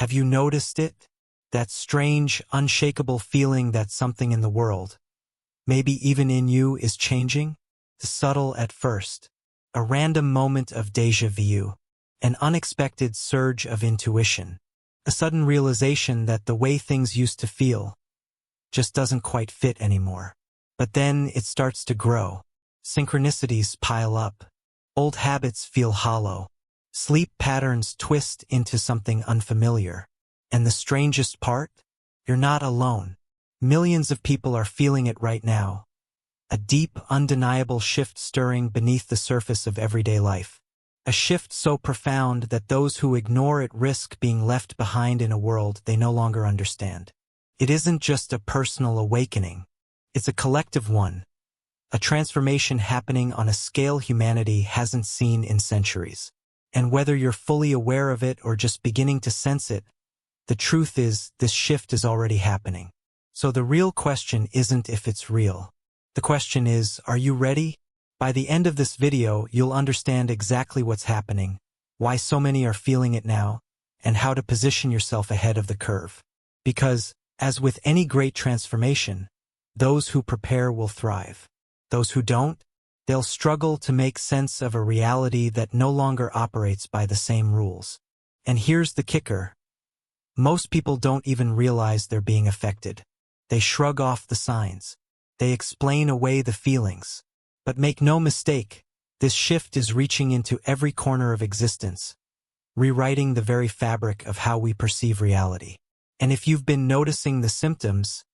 Have you noticed it? That strange, unshakable feeling that something in the world, maybe even in you, is changing? Subtle at first. A random moment of déjà vu. An unexpected surge of intuition. A sudden realization that the way things used to feel just doesn't quite fit anymore. But then it starts to grow. Synchronicities pile up. Old habits feel hollow. Sleep patterns twist into something unfamiliar. And the strangest part? You're not alone. Millions of people are feeling it right now. A deep, undeniable shift stirring beneath the surface of everyday life. A shift so profound that those who ignore it risk being left behind in a world they no longer understand. It isn't just a personal awakening. It's a collective one. A transformation happening on a scale humanity hasn't seen in centuries. And whether you're fully aware of it or just beginning to sense it, the truth is, this shift is already happening. So the real question isn't if it's real. The question is, are you ready? By the end of this video, you'll understand exactly what's happening, why so many are feeling it now, and how to position yourself ahead of the curve. Because, as with any great transformation, those who prepare will thrive. Those who don't, they'll struggle to make sense of a reality that no longer operates by the same rules. And here's the kicker. Most people don't even realize they're being affected. They shrug off the signs. They explain away the feelings. But make no mistake, this shift is reaching into every corner of existence, rewriting the very fabric of how we perceive reality. And if you've been noticing the symptoms,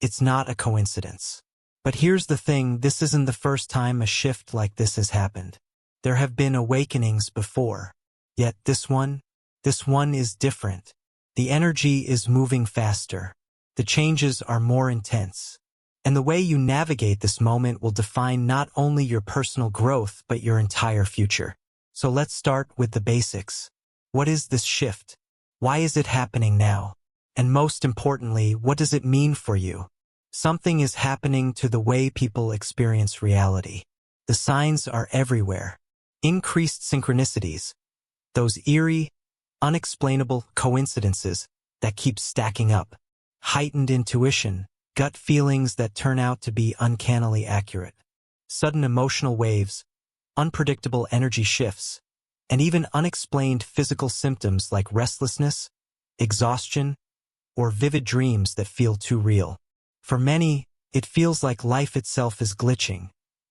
it's not a coincidence. But here's the thing, this isn't the first time a shift like this has happened. There have been awakenings before. Yet this one is different. The energy is moving faster. The changes are more intense. And the way you navigate this moment will define not only your personal growth, but your entire future. So let's start with the basics. What is this shift? Why is it happening now? And most importantly, what does it mean for you? Something is happening to the way people experience reality. The signs are everywhere. Increased synchronicities. Those eerie, unexplainable coincidences that keep stacking up. Heightened intuition. Gut feelings that turn out to be uncannily accurate. Sudden emotional waves. Unpredictable energy shifts. And even unexplained physical symptoms like restlessness, exhaustion, or vivid dreams that feel too real. For many, it feels like life itself is glitching,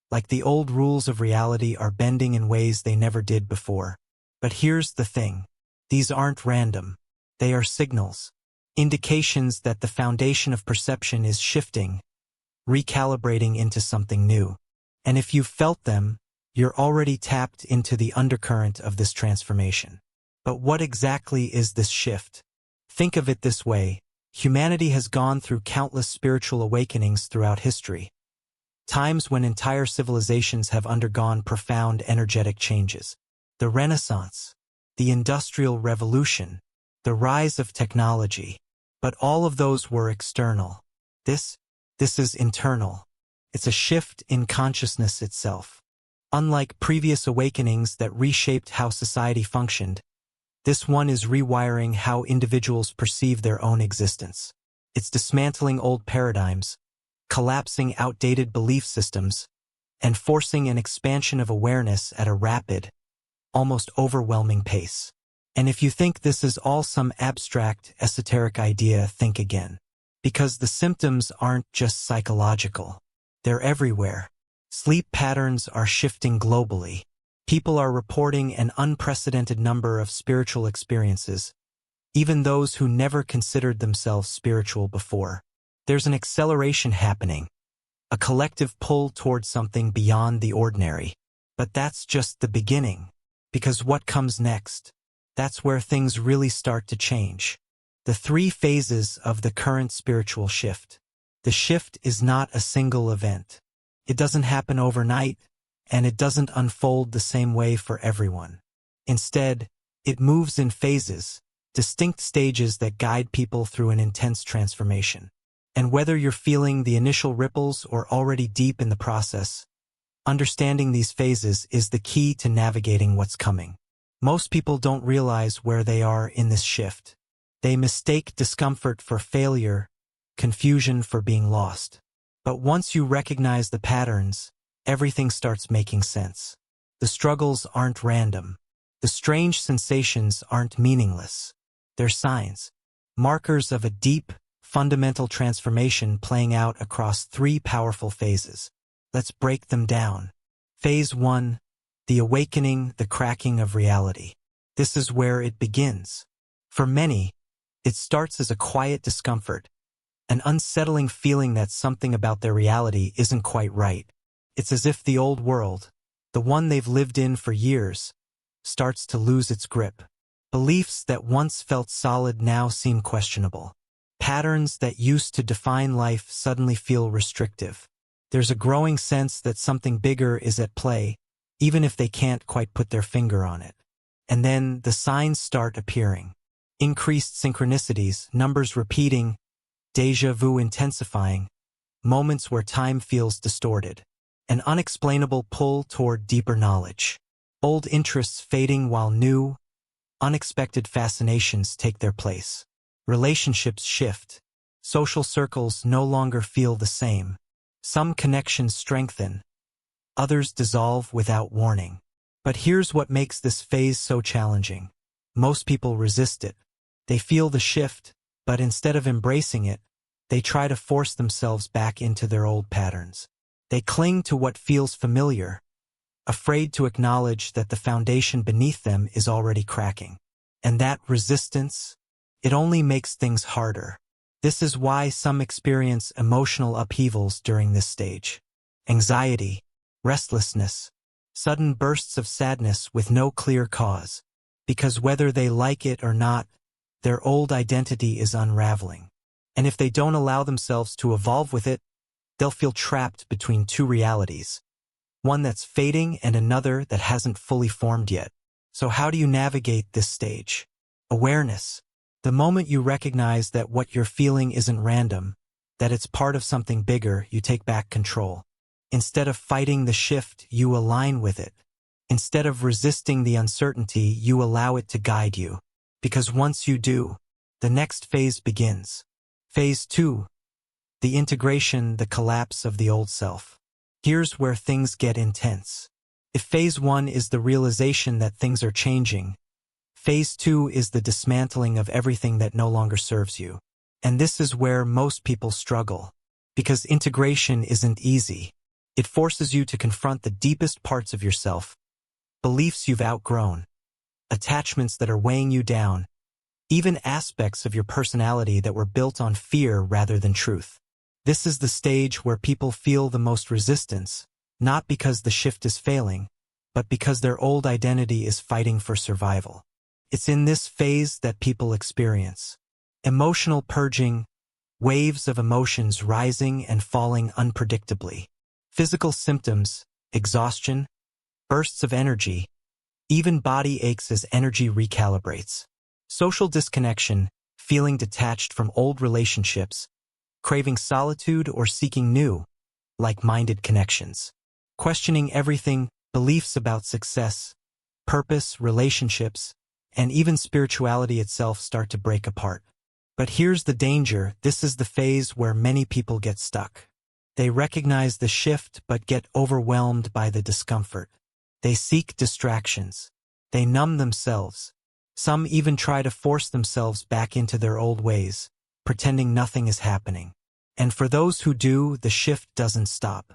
like the old rules of reality are bending in ways they never did before. But here's the thing. These aren't random. They are signals. Indications that the foundation of perception is shifting, recalibrating into something new. And if you've felt them, you're already tapped into the undercurrent of this transformation. But what exactly is this shift? Think of it this way. Humanity has gone through countless spiritual awakenings throughout history. Times when entire civilizations have undergone profound energetic changes. The Renaissance, the Industrial Revolution, the rise of technology. But all of those were external. This is internal. It's a shift in consciousness itself. Unlike previous awakenings that reshaped how society functioned, this one is rewiring how individuals perceive their own existence. It's dismantling old paradigms, collapsing outdated belief systems, and forcing an expansion of awareness at a rapid, almost overwhelming pace. And if you think this is all some abstract, esoteric idea, think again. Because the symptoms aren't just psychological. They're everywhere. Sleep patterns are shifting globally. People are reporting an unprecedented number of spiritual experiences, even those who never considered themselves spiritual before. There's an acceleration happening, a collective pull towards something beyond the ordinary. But that's just the beginning. Because what comes next? That's where things really start to change. The three phases of the current spiritual shift. The shift is not a single event. It doesn't happen overnight, and it doesn't unfold the same way for everyone. Instead, it moves in phases, distinct stages that guide people through an intense transformation. And whether you're feeling the initial ripples or already deep in the process, understanding these phases is the key to navigating what's coming. Most people don't realize where they are in this shift. They mistake discomfort for failure, confusion for being lost. But once you recognize the patterns, everything starts making sense. The struggles aren't random. The strange sensations aren't meaningless. They're signs, markers of a deep, fundamental transformation playing out across three powerful phases. Let's break them down. Phase 1, the awakening, the cracking of reality. This is where it begins. For many, it starts as a quiet discomfort, an unsettling feeling that something about their reality isn't quite right. It's as if the old world, the one they've lived in for years, starts to lose its grip. Beliefs that once felt solid now seem questionable. Patterns that used to define life suddenly feel restrictive. There's a growing sense that something bigger is at play, even if they can't quite put their finger on it. And then the signs start appearing. Increased synchronicities, numbers repeating, déjà vu intensifying, moments where time feels distorted. An unexplainable pull toward deeper knowledge. Old interests fading while new, unexpected fascinations take their place. Relationships shift. Social circles no longer feel the same. Some connections strengthen. Others dissolve without warning. But here's what makes this phase so challenging. Most people resist it. They feel the shift, but instead of embracing it, they try to force themselves back into their old patterns. They cling to what feels familiar, afraid to acknowledge that the foundation beneath them is already cracking. And that resistance, it only makes things harder. This is why some experience emotional upheavals during this stage. Anxiety, restlessness, sudden bursts of sadness with no clear cause. Because whether they like it or not, their old identity is unraveling. And if they don't allow themselves to evolve with it, they'll feel trapped between two realities. One that's fading and another that hasn't fully formed yet. So how do you navigate this stage? Awareness. The moment you recognize that what you're feeling isn't random, that it's part of something bigger, you take back control. Instead of fighting the shift, you align with it. Instead of resisting the uncertainty, you allow it to guide you. Because once you do, the next phase begins. Phase 2. The integration, the collapse of the old self. Here's where things get intense. If phase 1 is the realization that things are changing, phase 2 is the dismantling of everything that no longer serves you. And this is where most people struggle. Because integration isn't easy. It forces you to confront the deepest parts of yourself, beliefs you've outgrown, attachments that are weighing you down, even aspects of your personality that were built on fear rather than truth. This is the stage where people feel the most resistance, not because the shift is failing, but because their old identity is fighting for survival. It's in this phase that people experience emotional purging, waves of emotions rising and falling unpredictably. Physical symptoms, exhaustion, bursts of energy, even body aches as energy recalibrates. Social disconnection, feeling detached from old relationships, craving solitude or seeking new, like-minded connections. Questioning everything, beliefs about success, purpose, relationships, and even spirituality itself start to break apart. But here's the danger, this is the phase where many people get stuck. They recognize the shift but get overwhelmed by the discomfort. They seek distractions. They numb themselves. Some even try to force themselves back into their old ways, pretending nothing is happening. And for those who do, the shift doesn't stop.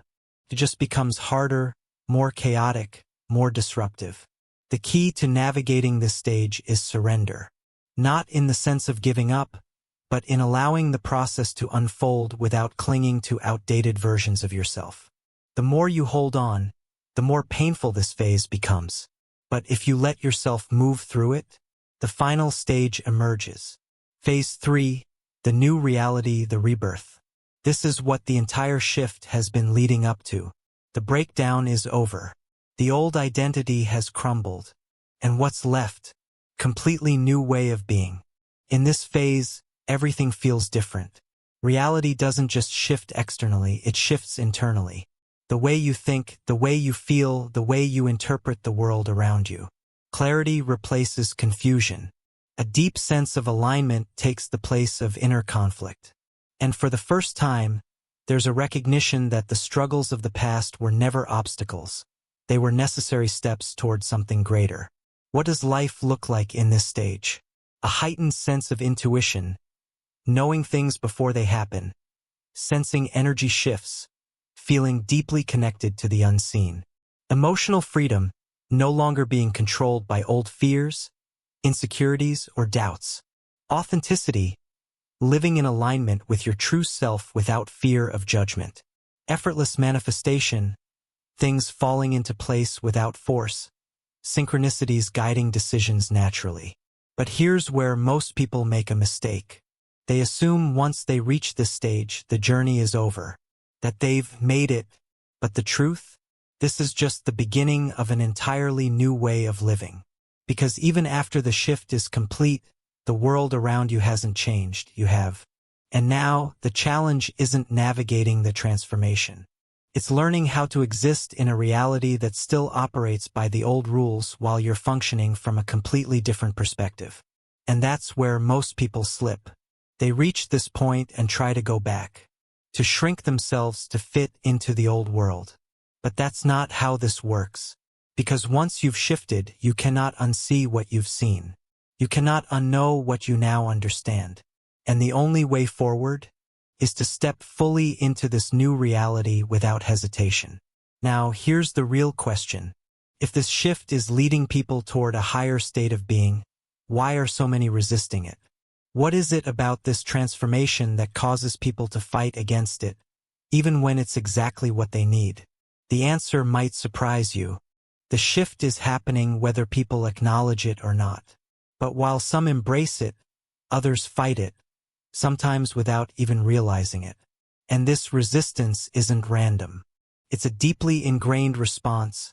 It just becomes harder, more chaotic, more disruptive. The key to navigating this stage is surrender. Not in the sense of giving up, but in allowing the process to unfold without clinging to outdated versions of yourself. The more you hold on, the more painful this phase becomes. But if you let yourself move through it, the final stage emerges. Phase 3, the new reality, the rebirth. This is what the entire shift has been leading up to. The breakdown is over. The old identity has crumbled. And what's left? Completely new way of being. In this phase, everything feels different. Reality doesn't just shift externally, it shifts internally. The way you think, the way you feel, the way you interpret the world around you. Clarity replaces confusion. A deep sense of alignment takes the place of inner conflict. And for the first time, there's a recognition that the struggles of the past were never obstacles. They were necessary steps toward something greater. What does life look like in this stage? A heightened sense of intuition, knowing things before they happen, sensing energy shifts, feeling deeply connected to the unseen. Emotional freedom, no longer being controlled by old fears, insecurities, or doubts. Authenticity, living in alignment with your true self without fear of judgment. Effortless manifestation, things falling into place without force, synchronicities guiding decisions naturally. But here's where most people make a mistake. They assume once they reach this stage, the journey is over, that they've made it. But the truth? This is just the beginning of an entirely new way of living. Because even after the shift is complete, the world around you hasn't changed, you have. And now, the challenge isn't navigating the transformation. It's learning how to exist in a reality that still operates by the old rules while you're functioning from a completely different perspective. And that's where most people slip. They reach this point and try to go back, to shrink themselves to fit into the old world. But that's not how this works. Because once you've shifted, you cannot unsee what you've seen. You cannot unknow what you now understand. And the only way forward is to step fully into this new reality without hesitation. Now, here's the real question. If this shift is leading people toward a higher state of being, why are so many resisting it? What is it about this transformation that causes people to fight against it, even when it's exactly what they need? The answer might surprise you. The shift is happening whether people acknowledge it or not. But while some embrace it, others fight it, sometimes without even realizing it. And this resistance isn't random. It's a deeply ingrained response,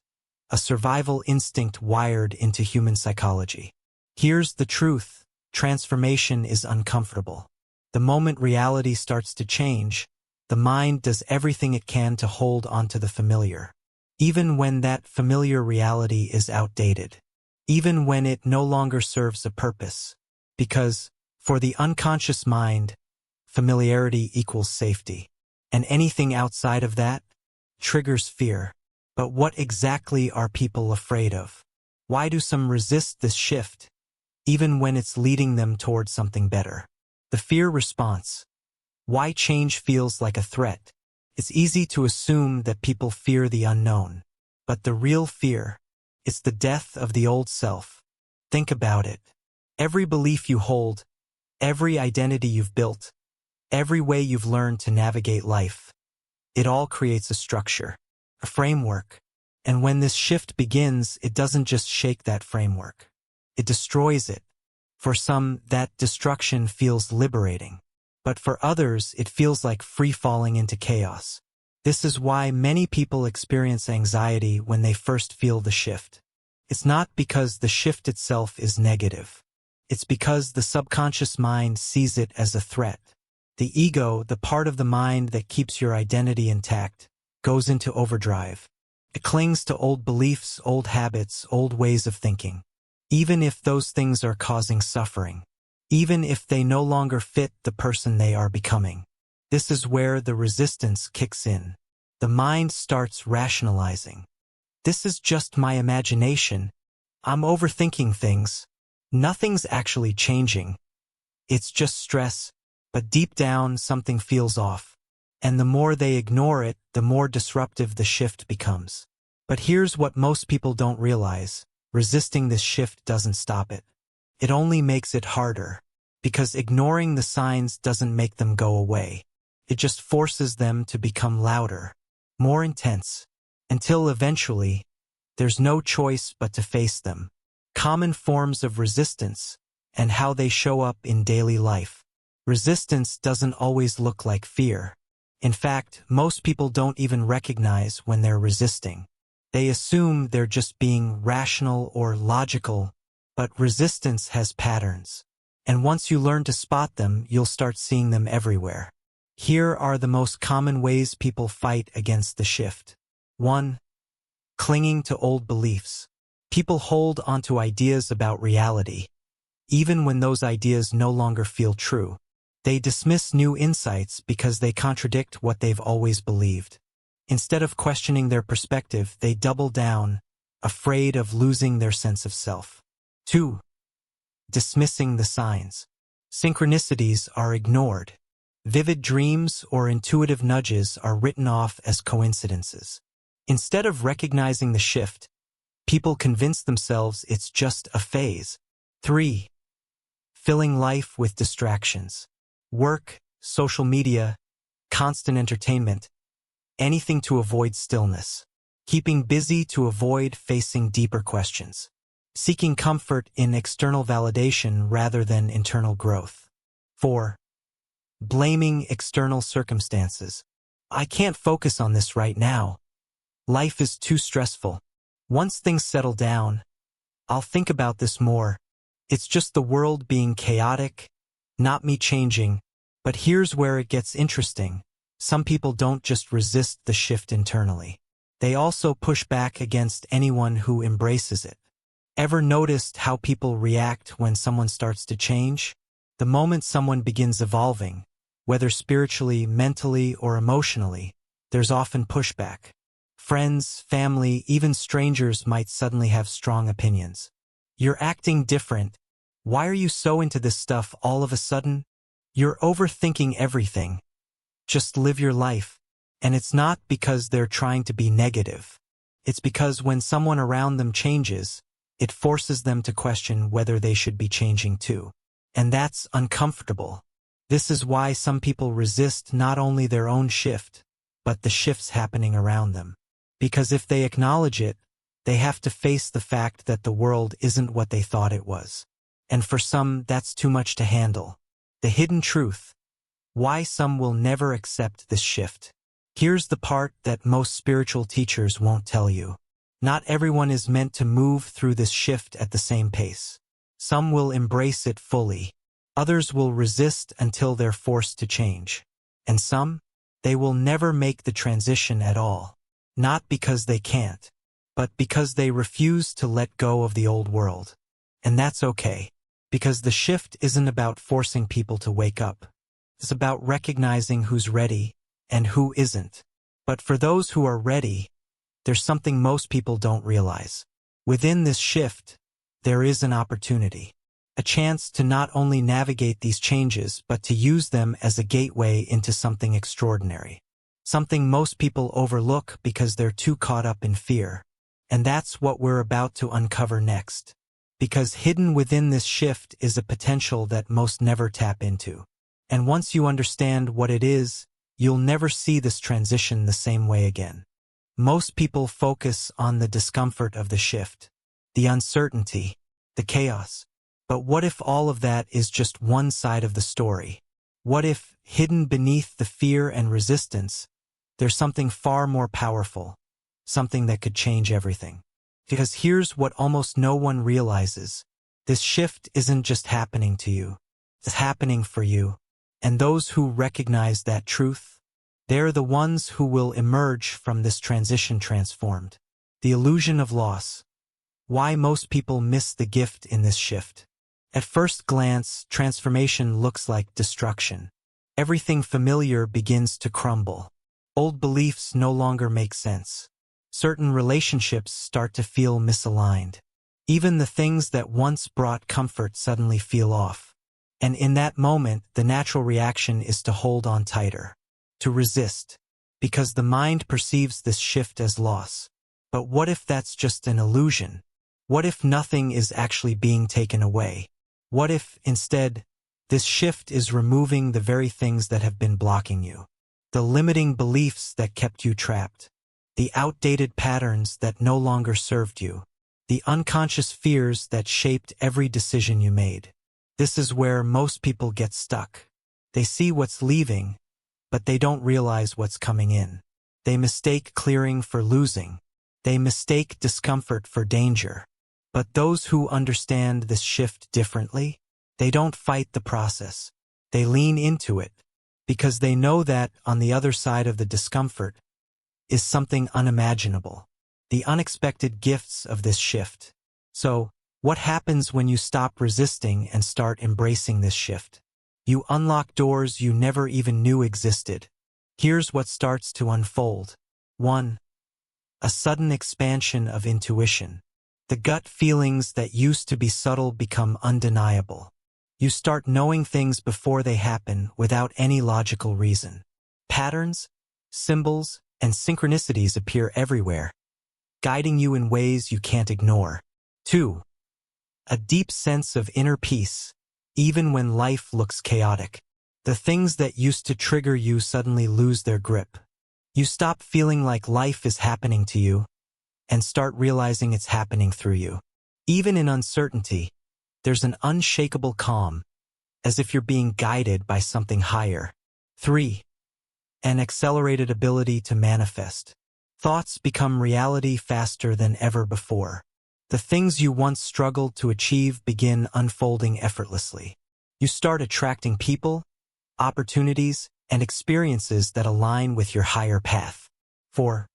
a survival instinct wired into human psychology. Here's the truth. Transformation is uncomfortable. The moment reality starts to change, the mind does everything it can to hold onto the familiar. Even when that familiar reality is outdated. Even when it no longer serves a purpose. Because, for the unconscious mind, familiarity equals safety. And anything outside of that triggers fear. But what exactly are people afraid of? Why do some resist this shift, even when it's leading them toward something better? The fear response. Why change feels like a threat? It's easy to assume that people fear the unknown. But the real fear, it's the death of the old self. Think about it. Every belief you hold, every identity you've built, every way you've learned to navigate life, it all creates a structure, a framework. And when this shift begins, it doesn't just shake that framework. It destroys it. For some, that destruction feels liberating. But for others, it feels like free falling into chaos. This is why many people experience anxiety when they first feel the shift. It's not because the shift itself is negative. It's because the subconscious mind sees it as a threat. The ego, the part of the mind that keeps your identity intact, goes into overdrive. It clings to old beliefs, old habits, old ways of thinking. Even if those things are causing suffering. Even if they no longer fit the person they are becoming. This is where the resistance kicks in. The mind starts rationalizing. This is just my imagination. I'm overthinking things. Nothing's actually changing. It's just stress, but deep down something feels off. And the more they ignore it, the more disruptive the shift becomes. But here's what most people don't realize. Resisting this shift doesn't stop it. It only makes it harder. Because ignoring the signs doesn't make them go away. It just forces them to become louder, more intense, until eventually, there's no choice but to face them. Common forms of resistance, and how they show up in daily life. Resistance doesn't always look like fear. In fact, most people don't even recognize when they're resisting. They assume they're just being rational or logical, but resistance has patterns. And once you learn to spot them, you'll start seeing them everywhere. Here are the most common ways people fight against the shift. 1. Clinging to old beliefs. People hold onto ideas about reality, even when those ideas no longer feel true. They dismiss new insights because they contradict what they've always believed. Instead of questioning their perspective, they double down, afraid of losing their sense of self. 2. Dismissing the signs. Synchronicities are ignored. Vivid dreams or intuitive nudges are written off as coincidences. Instead of recognizing the shift, people convince themselves it's just a phase. 3. Filling life with distractions. Work, social media, constant entertainment, anything to avoid stillness. Keeping busy to avoid facing deeper questions. Seeking comfort in external validation rather than internal growth. 4. Blaming external circumstances. I can't focus on this right now. Life is too stressful. Once things settle down, I'll think about this more. It's just the world being chaotic, not me changing. But here's where it gets interesting. Some people don't just resist the shift internally. They also push back against anyone who embraces it. Ever noticed how people react when someone starts to change? The moment someone begins evolving, whether spiritually, mentally, or emotionally, there's often pushback. Friends, family, even strangers might suddenly have strong opinions. You're acting different. Why are you so into this stuff all of a sudden? You're overthinking everything. Just live your life. And it's not because they're trying to be negative. It's because when someone around them changes, it forces them to question whether they should be changing too. And that's uncomfortable. This is why some people resist not only their own shift, but the shifts happening around them. Because if they acknowledge it, they have to face the fact that the world isn't what they thought it was. And for some, that's too much to handle. The hidden truth. Why some will never accept this shift. Here's the part that most spiritual teachers won't tell you. Not everyone is meant to move through this shift at the same pace. Some will embrace it fully. Others will resist until they're forced to change. And some, they will never make the transition at all. Not because they can't, but because they refuse to let go of the old world. And that's okay, because the shift isn't about forcing people to wake up. It's about recognizing who's ready and who isn't. But for those who are ready, there's something most people don't realize. Within this shift, there is an opportunity. A chance to not only navigate these changes, but to use them as a gateway into something extraordinary. Something most people overlook because they're too caught up in fear. And that's what we're about to uncover next. Because hidden within this shift is a potential that most never tap into. And once you understand what it is, you'll never see this transition the same way again. Most people focus on the discomfort of the shift, the uncertainty, the chaos. But what if all of that is just one side of the story? What if, hidden beneath the fear and resistance, there's something far more powerful, something that could change everything? Because here's what almost no one realizes. This shift isn't just happening to you. It's happening for you. And those who recognize that truth, they're the ones who will emerge from this transition transformed. The illusion of loss. Why most people miss the gift in this shift. At first glance, transformation looks like destruction. Everything familiar begins to crumble. Old beliefs no longer make sense. Certain relationships start to feel misaligned. Even the things that once brought comfort suddenly feel off. And in that moment, the natural reaction is to hold on tighter, to resist, because the mind perceives this shift as loss. But what if that's just an illusion? What if nothing is actually being taken away? What if, instead, this shift is removing the very things that have been blocking you? The limiting beliefs that kept you trapped. The outdated patterns that no longer served you. The unconscious fears that shaped every decision you made. This is where most people get stuck. They see what's leaving, but they don't realize what's coming in. They mistake clearing for losing. They mistake discomfort for danger. But those who understand this shift differently, they don't fight the process. They lean into it, because they know that on the other side of the discomfort is something unimaginable. The unexpected gifts of this shift. So, What happens when you stop resisting and start embracing this shift? You unlock doors you never even knew existed. Here's what starts to unfold. 1. A sudden expansion of intuition. The gut feelings that used to be subtle become undeniable. You start knowing things before they happen without any logical reason. Patterns, symbols, and synchronicities appear everywhere, guiding you in ways you can't ignore. 2. A deep sense of inner peace, even when life looks chaotic. The things that used to trigger you suddenly lose their grip. You stop feeling like life is happening to you and start realizing it's happening through you. Even in uncertainty, there's an unshakable calm, as if you're being guided by something higher. 3. An accelerated ability to manifest. Thoughts become reality faster than ever before. The things you once struggled to achieve begin unfolding effortlessly. You start attracting people, opportunities, and experiences that align with your higher path. 4.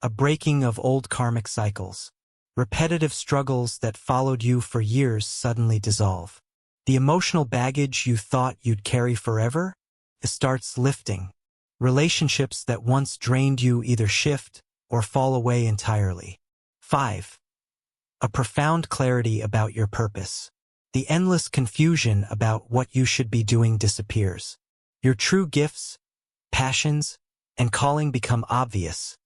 A breaking of old karmic cycles. Repetitive struggles that followed you for years suddenly dissolve. The emotional baggage you thought you'd carry forever starts lifting. Relationships that once drained you either shift or fall away entirely. 5. A profound clarity about your purpose. The endless confusion about what you should be doing disappears. Your true gifts, passions, and calling become obvious,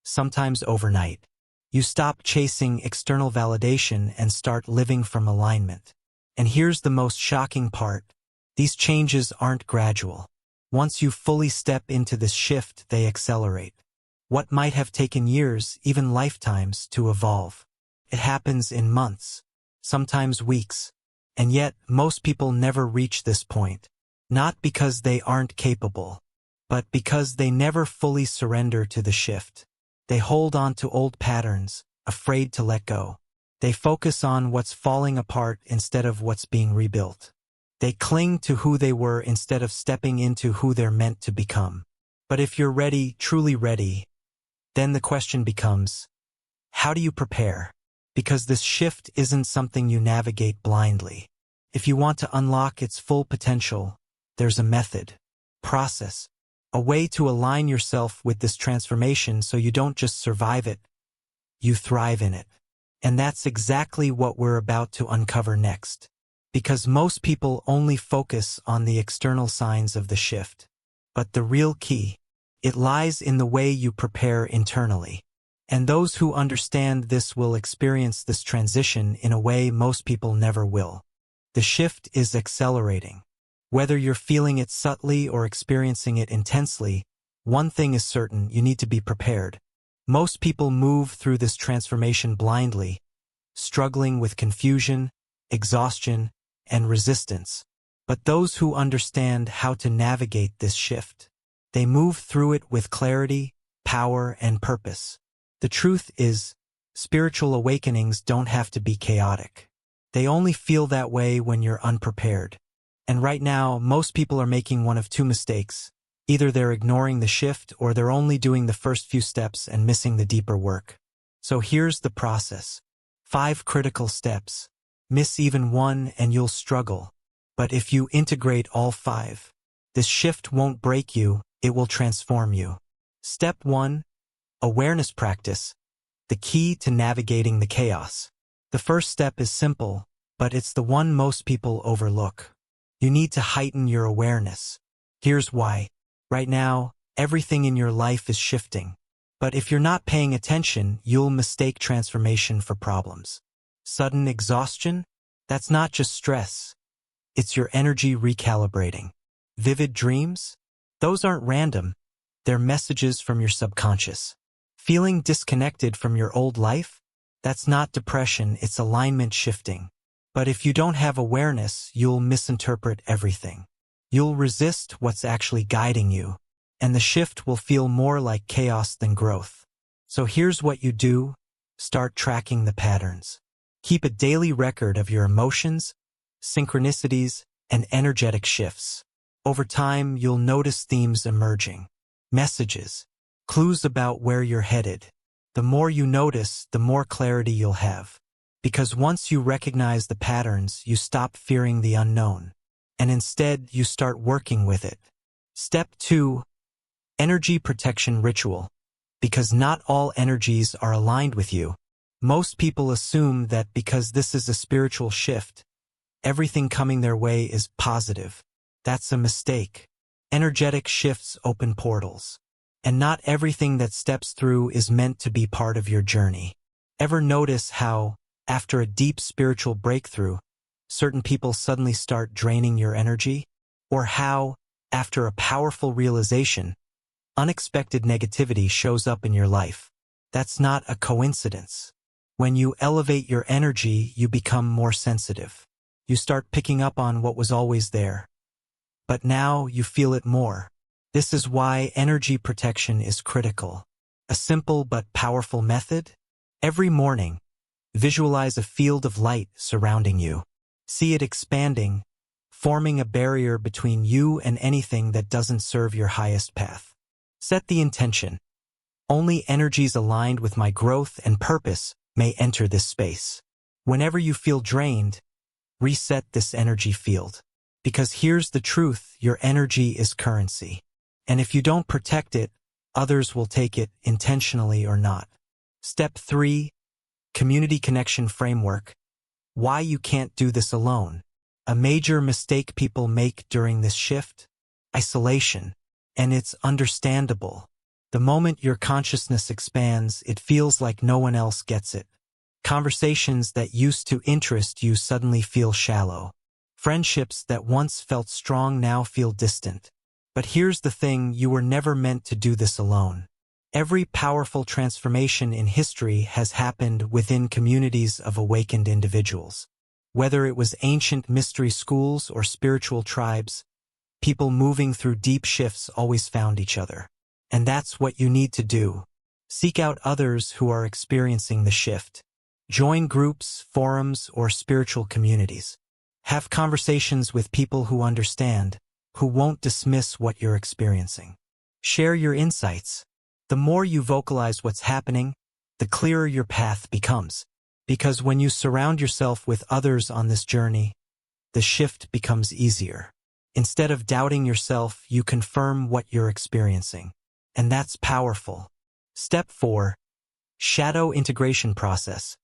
sometimes overnight. You stop chasing external validation and start living from alignment. And here's the most shocking part. These changes aren't gradual. Once you fully step into this shift, they accelerate. What might have taken years, even lifetimes, to evolve. It happens in months, sometimes weeks. And yet, most people never reach this point. Not because they aren't capable, but because they never fully surrender to the shift. They hold on to old patterns, afraid to let go. They focus on what's falling apart instead of what's being rebuilt. They cling to who they were instead of stepping into who they're meant to become. But if you're ready, truly ready, then the question becomes, how do you prepare? Because this shift isn't something you navigate blindly. If you want to unlock its full potential, there's a method, process, a way to align yourself with this transformation so you don't just survive it, you thrive in it. And that's exactly what we're about to uncover next. Because most people only focus on the external signs of the shift. But the real key, it lies in the way you prepare internally. And those who understand this will experience this transition in a way most people never will. The shift is accelerating. Whether you're feeling it subtly or experiencing it intensely, one thing is certain: you need to be prepared. Most people move through this transformation blindly, struggling with confusion, exhaustion, and resistance. But those who understand how to navigate this shift, they move through it with clarity, power, and purpose. The truth is, spiritual awakenings don't have to be chaotic. They only feel that way when you're unprepared. And right now, most people are making one of two mistakes. Either they're ignoring the shift or they're only doing the first few steps and missing the deeper work. So here's the process. 5 critical steps. Miss even one and you'll struggle. But if you integrate all 5, this shift won't break you, it will transform you. Step 1. Awareness practice. The key to navigating the chaos. The first step is simple, but it's the one most people overlook. You need to heighten your awareness. Here's why. Right now, everything in your life is shifting. But if you're not paying attention, you'll mistake transformation for problems. Sudden exhaustion? That's not just stress. It's your energy recalibrating. Vivid dreams? Those aren't random. They're messages from your subconscious. Feeling disconnected from your old life? That's not depression, it's alignment shifting. But if you don't have awareness, you'll misinterpret everything. You'll resist what's actually guiding you, and the shift will feel more like chaos than growth. So here's what you do. Start tracking the patterns. Keep a daily record of your emotions, synchronicities, and energetic shifts. Over time, you'll notice themes emerging. Messages, clues about where you're headed. The more you notice, the more clarity you'll have. Because once you recognize the patterns, you stop fearing the unknown, and instead you start working with it. Step 2. Energy Protection Ritual. Because not all energies are aligned with you. Most people assume that because this is a spiritual shift, everything coming their way is positive. That's a mistake. Energetic shifts open portals, and not everything that steps through is meant to be part of your journey. Ever notice how, after a deep spiritual breakthrough, certain people suddenly start draining your energy? Or how, after a powerful realization, unexpected negativity shows up in your life? That's not a coincidence. When you elevate your energy, you become more sensitive. You start picking up on what was always there. But now you feel it more. This is why energy protection is critical. A simple but powerful method? Every morning, visualize a field of light surrounding you. See it expanding, forming a barrier between you and anything that doesn't serve your highest path. Set the intention. Only energies aligned with my growth and purpose may enter this space. Whenever you feel drained, reset this energy field. Because here's the truth, your energy is currency. And if you don't protect it, others will take it, intentionally or not. Step 3. Community Connection Framework. Why you can't do this alone. A major mistake people make during this shift? Isolation. And it's understandable. The moment your consciousness expands, it feels like no one else gets it. Conversations that used to interest you suddenly feel shallow. Friendships that once felt strong now feel distant. But here's the thing, you were never meant to do this alone. Every powerful transformation in history has happened within communities of awakened individuals. Whether it was ancient mystery schools or spiritual tribes, people moving through deep shifts always found each other. And that's what you need to do. Seek out others who are experiencing the shift. Join groups, forums, or spiritual communities. Have conversations with people who understand, who won't dismiss what you're experiencing. Share your insights. The more you vocalize what's happening, the clearer your path becomes. Because when you surround yourself with others on this journey, the shift becomes easier. Instead of doubting yourself, you confirm what you're experiencing. And that's powerful. Step 4. Shadow Integration Process.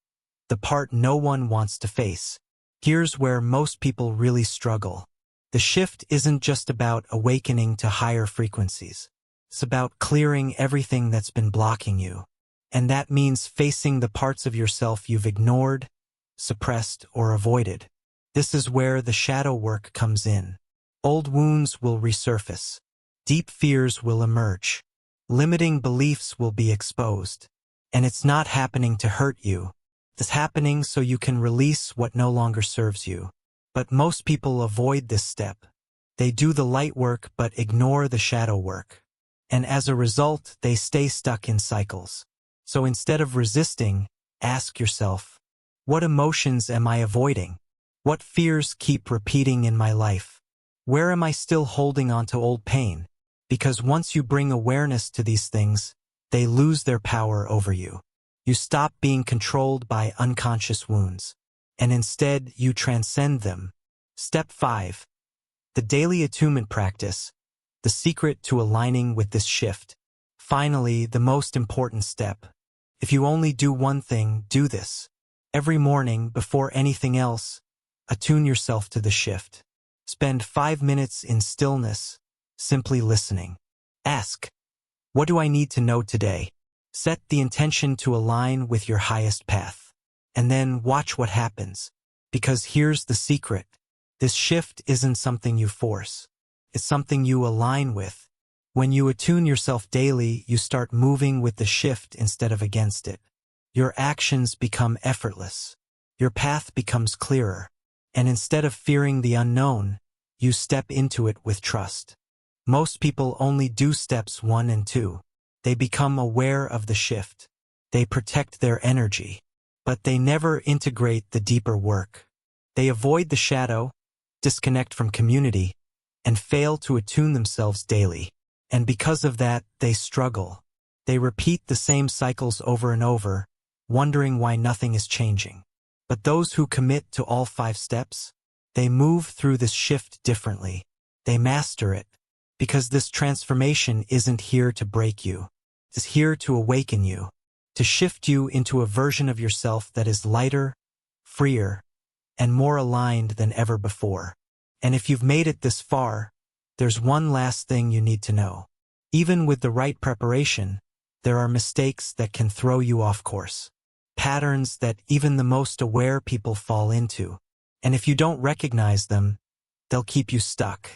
The part no one wants to face. Here's where most people really struggle. The shift isn't just about awakening to higher frequencies. It's about clearing everything that's been blocking you. And that means facing the parts of yourself you've ignored, suppressed, or avoided. This is where the shadow work comes in. Old wounds will resurface. Deep fears will emerge. Limiting beliefs will be exposed. And it's not happening to hurt you. It's happening so you can release what no longer serves you. But most people avoid this step. They do the light work but ignore the shadow work. And as a result, they stay stuck in cycles. So instead of resisting, ask yourself, what emotions am I avoiding? What fears keep repeating in my life? Where am I still holding on to old pain? Because once you bring awareness to these things, they lose their power over you. You stop being controlled by unconscious wounds, and instead you transcend them. Step 5. The Daily Attunement Practice. The secret to aligning with this shift. Finally, the most important step. If you only do one thing, do this. Every morning, before anything else, attune yourself to the shift. Spend 5 minutes in stillness, simply listening. Ask, what do I need to know today? Set the intention to align with your highest path. And then watch what happens. Because here's the secret. This shift isn't something you force. It's something you align with. When you attune yourself daily, you start moving with the shift instead of against it. Your actions become effortless. Your path becomes clearer. And instead of fearing the unknown, you step into it with trust. Most people only do steps 1 and 2. They become aware of the shift. They protect their energy. But they never integrate the deeper work. They avoid the shadow, disconnect from community, and fail to attune themselves daily. And because of that, they struggle. They repeat the same cycles over and over, wondering why nothing is changing. But those who commit to all 5 steps, they move through this shift differently. They master it, because this transformation isn't here to break you. It's here to awaken you, to shift you into a version of yourself that is lighter, freer, and more aligned than ever before. And if you've made it this far, there's one last thing you need to know. Even with the right preparation, there are mistakes that can throw you off course. Patterns that even the most aware people fall into. And if you don't recognize them, they'll keep you stuck.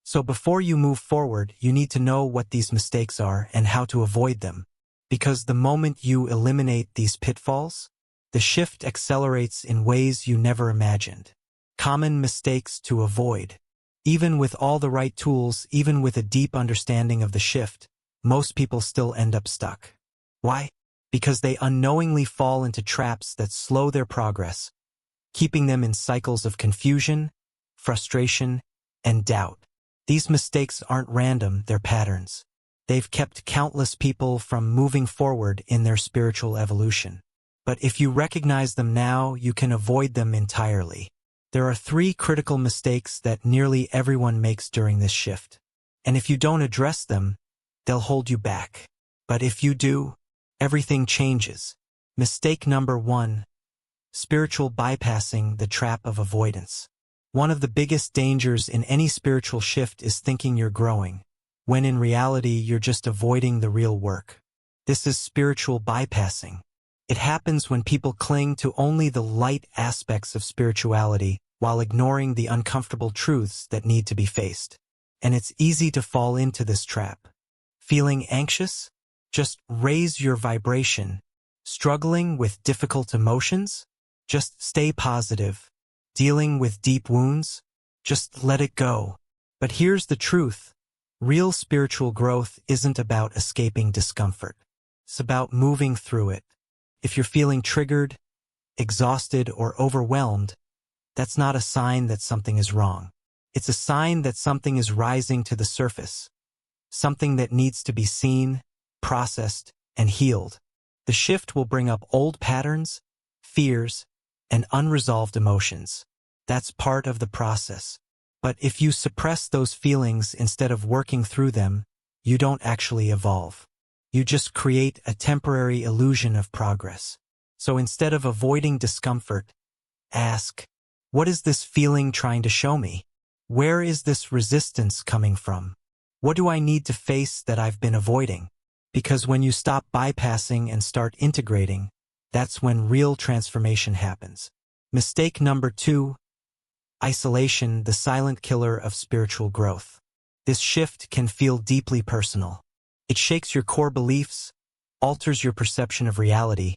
So before you move forward, you need to know what these mistakes are and how to avoid them. Because the moment you eliminate these pitfalls, the shift accelerates in ways you never imagined. Common mistakes to avoid. Even with all the right tools, even with a deep understanding of the shift, most people still end up stuck. Why? Because they unknowingly fall into traps that slow their progress, keeping them in cycles of confusion, frustration, and doubt. These mistakes aren't random, they're patterns. They've kept countless people from moving forward in their spiritual evolution. But if you recognize them now, you can avoid them entirely. There are 3 critical mistakes that nearly everyone makes during this shift. And if you don't address them, they'll hold you back. But if you do, everything changes. Mistake number 1. Spiritual bypassing, the trap of avoidance. One of the biggest dangers in any spiritual shift is thinking you're growing, when in reality you're just avoiding the real work. This is spiritual bypassing. It happens when people cling to only the light aspects of spirituality while ignoring the uncomfortable truths that need to be faced. And it's easy to fall into this trap. Feeling anxious? Just raise your vibration. Struggling with difficult emotions? Just stay positive. Dealing with deep wounds? Just let it go. But here's the truth. Real spiritual growth isn't about escaping discomfort. It's about moving through it. If you're feeling triggered, exhausted, or overwhelmed, that's not a sign that something is wrong. It's a sign that something is rising to the surface. Something that needs to be seen, processed, and healed. The shift will bring up old patterns, fears, and unresolved emotions. That's part of the process. But if you suppress those feelings instead of working through them, you don't actually evolve. You just create a temporary illusion of progress. So instead of avoiding discomfort, ask, what is this feeling trying to show me? Where is this resistance coming from? What do I need to face that I've been avoiding? Because when you stop bypassing and start integrating, that's when real transformation happens. Mistake number 2, isolation, the silent killer of spiritual growth. This shift can feel deeply personal. It shakes your core beliefs, alters your perception of reality,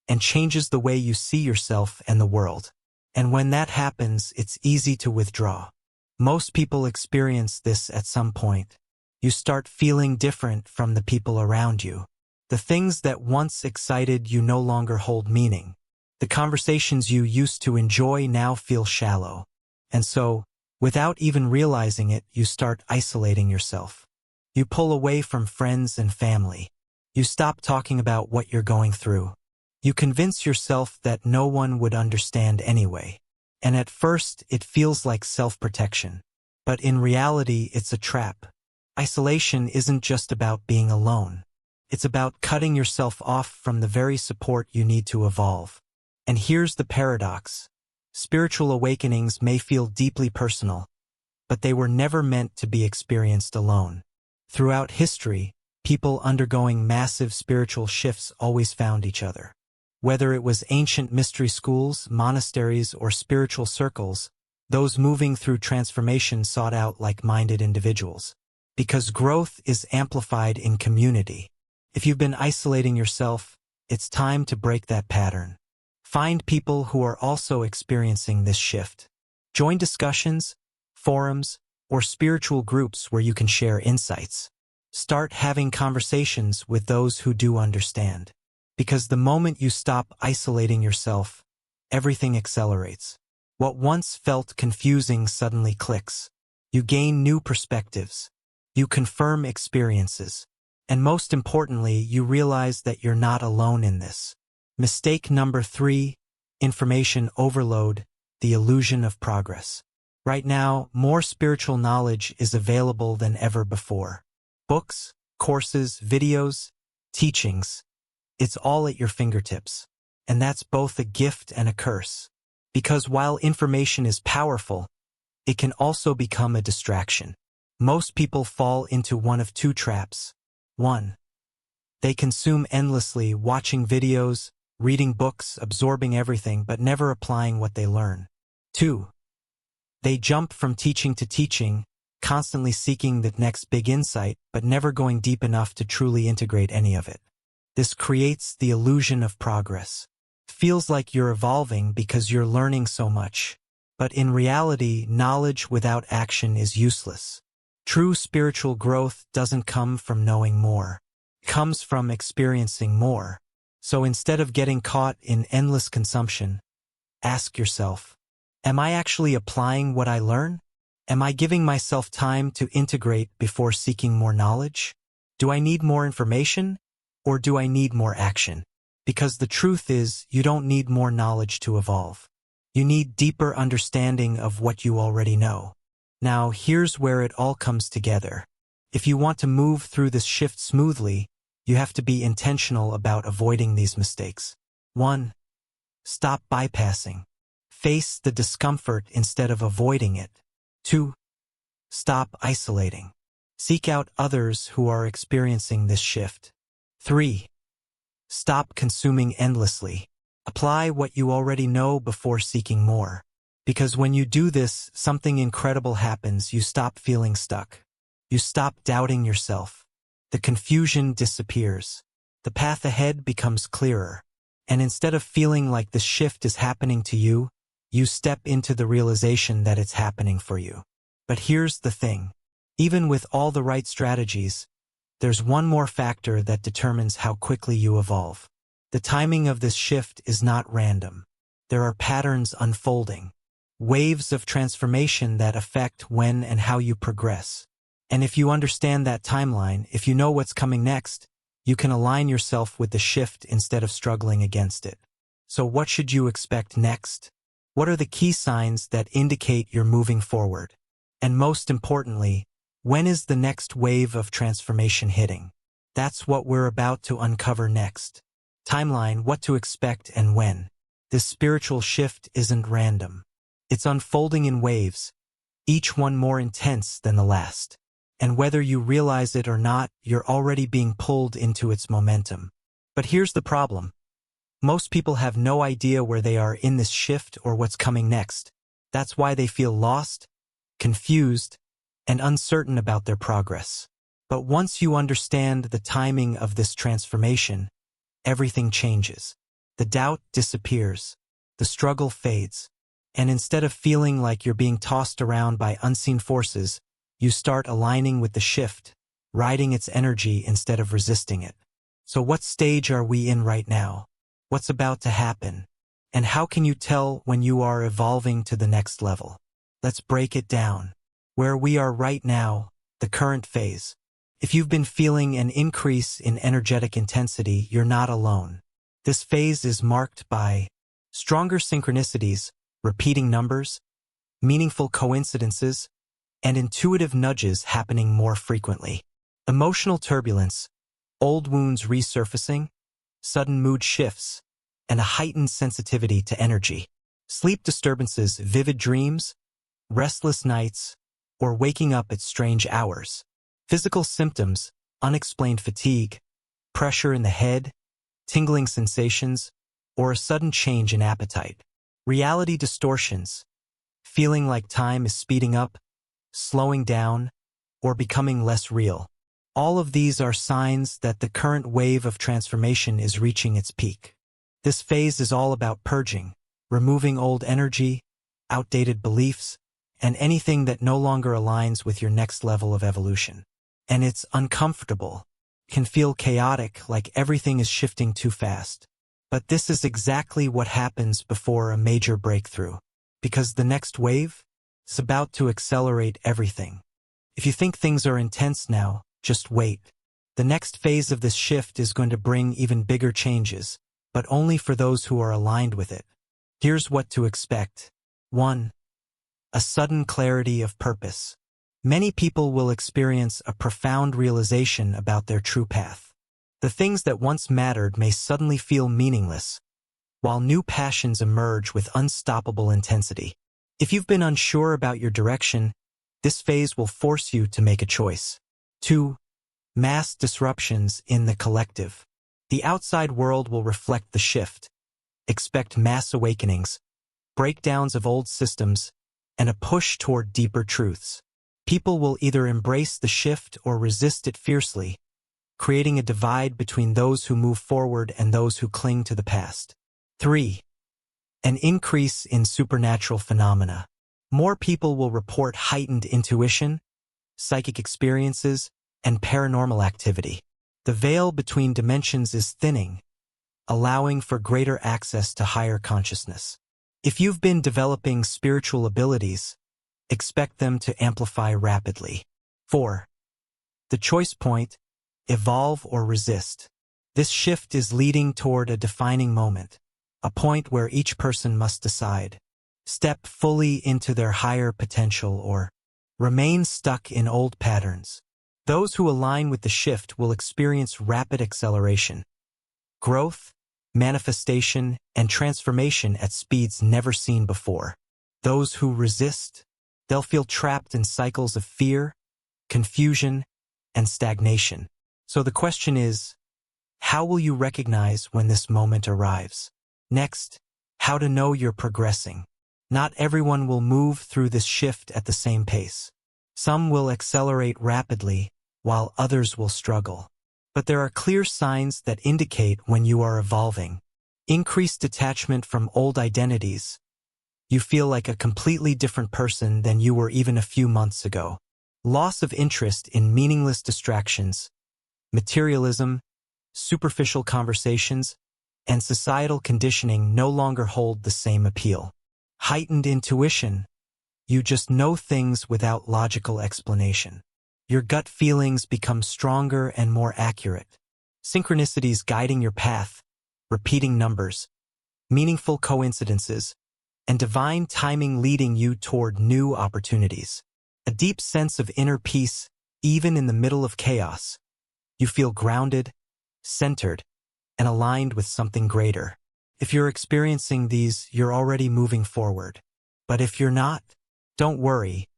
and changes the way you see yourself and the world. And when that happens, it's easy to withdraw. Most people experience this at some point. You start feeling different from the people around you. The things that once excited you no longer hold meaning. The conversations you used to enjoy now feel shallow. And so, without even realizing it, you start isolating yourself. You pull away from friends and family. You stop talking about what you're going through. You convince yourself that no one would understand anyway. And at first, it feels like self-protection. But in reality, it's a trap. Isolation isn't just about being alone. It's about cutting yourself off from the very support you need to evolve. And here's the paradox. Spiritual awakenings may feel deeply personal, but they were never meant to be experienced alone. Throughout history, people undergoing massive spiritual shifts always found each other. Whether it was ancient mystery schools, monasteries, or spiritual circles, those moving through transformation sought out like-minded individuals. Because growth is amplified in community. If you've been isolating yourself, it's time to break that pattern. Find people who are also experiencing this shift. Join discussions, forums, or spiritual groups where you can share insights. Start having conversations with those who do understand. Because the moment you stop isolating yourself, everything accelerates. What once felt confusing suddenly clicks. You gain new perspectives. You confirm experiences. And most importantly, you realize that you're not alone in this. Mistake number 3, information overload, the illusion of progress. Right now, more spiritual knowledge is available than ever before. Books, courses, videos, teachings. It's all at your fingertips. And that's both a gift and a curse. Because while information is powerful, it can also become a distraction. Most people fall into one of two traps. 1. They consume endlessly, watching videos, reading books, absorbing everything, but never applying what they learn. 2. They jump from teaching to teaching, constantly seeking the next big insight, but never going deep enough to truly integrate any of it. This creates the illusion of progress. It feels like you're evolving because you're learning so much. But in reality, knowledge without action is useless. True spiritual growth doesn't come from knowing more. It comes from experiencing more. So instead of getting caught in endless consumption, ask yourself, am I actually applying what I learn? Am I giving myself time to integrate before seeking more knowledge? Do I need more information, or do I need more action? Because the truth is, you don't need more knowledge to evolve. You need deeper understanding of what you already know. Now, here's where it all comes together. If you want to move through this shift smoothly, you have to be intentional about avoiding these mistakes. 1. Stop bypassing. Face the discomfort instead of avoiding it. 2. Stop isolating. Seek out others who are experiencing this shift. 3. Stop consuming endlessly. Apply what you already know before seeking more. Because when you do this, something incredible happens. You stop feeling stuck. You stop doubting yourself. The confusion disappears. The path ahead becomes clearer. And instead of feeling like the shift is happening to you, you step into the realization that it's happening for you. But here's the thing. Even with all the right strategies, there's one more factor that determines how quickly you evolve. The timing of this shift is not random. There are patterns unfolding, waves of transformation that affect when and how you progress. And if you understand that timeline, if you know what's coming next, you can align yourself with the shift instead of struggling against it. So what should you expect next? What are the key signs that indicate you're moving forward? And most importantly, when is the next wave of transformation hitting? That's what we're about to uncover next. Timeline, what to expect and when. This spiritual shift isn't random. It's unfolding in waves, each one more intense than the last. And whether you realize it or not, you're already being pulled into its momentum. But here's the problem. Most people have no idea where they are in this shift or what's coming next. That's why they feel lost, confused, and uncertain about their progress. But once you understand the timing of this transformation, everything changes. The doubt disappears. The struggle fades. And instead of feeling like you're being tossed around by unseen forces, you start aligning with the shift, riding its energy instead of resisting it. So what stage are we in right now? What's about to happen? And how can you tell when you are evolving to the next level? Let's break it down. Where we are right now, the current phase. If you've been feeling an increase in energetic intensity, you're not alone. This phase is marked by stronger synchronicities, repeating numbers, meaningful coincidences, and intuitive nudges happening more frequently. Emotional turbulence, old wounds resurfacing, sudden mood shifts, and a heightened sensitivity to energy. Sleep disturbances, vivid dreams, restless nights, or waking up at strange hours. Physical symptoms, unexplained fatigue, pressure in the head, tingling sensations, or a sudden change in appetite. Reality distortions, feeling like time is speeding up, slowing down, or becoming less real. All of these are signs that the current wave of transformation is reaching its peak. This phase is all about purging, removing old energy, outdated beliefs, and anything that no longer aligns with your next level of evolution. And it's uncomfortable. It can feel chaotic, like everything is shifting too fast. But this is exactly what happens before a major breakthrough. Because the next wave is about to accelerate everything. If you think things are intense now, just wait. The next phase of this shift is going to bring even bigger changes, but only for those who are aligned with it. Here's what to expect. 1. A sudden clarity of purpose. Many people will experience a profound realization about their true path. The things that once mattered may suddenly feel meaningless, while new passions emerge with unstoppable intensity. If you've been unsure about your direction, this phase will force you to make a choice. 2. Mass disruptions in the collective. The outside world will reflect the shift. Expect mass awakenings, breakdowns of old systems, and a push toward deeper truths. People will either embrace the shift or resist it fiercely, creating a divide between those who move forward and those who cling to the past. 3. An increase in supernatural phenomena. More people will report heightened intuition, psychic experiences, and paranormal activity. The veil between dimensions is thinning, allowing for greater access to higher consciousness. If you've been developing spiritual abilities, expect them to amplify rapidly. 4. The choice point, evolve or resist. This shift is leading toward a defining moment, a point where each person must decide. Step fully into their higher potential or remain stuck in old patterns. Those who align with the shift will experience rapid acceleration, growth, manifestation, and transformation at speeds never seen before. Those who resist, they'll feel trapped in cycles of fear, confusion, and stagnation. So the question is, how will you recognize when this moment arrives? Next, how to know you're progressing. Not everyone will move through this shift at the same pace. Some will accelerate rapidly, while others will struggle. But there are clear signs that indicate when you are evolving. Increased detachment from old identities. You feel like a completely different person than you were even a few months ago. Loss of interest in meaningless distractions, materialism, superficial conversations, and societal conditioning no longer hold the same appeal. Heightened intuition. You just know things without logical explanation. Your gut feelings become stronger and more accurate. Synchronicities guiding your path, repeating numbers, meaningful coincidences, and divine timing leading you toward new opportunities. A deep sense of inner peace, even in the middle of chaos. You feel grounded, centered, and aligned with something greater. If you're experiencing these, you're already moving forward. But if you're not, don't worry,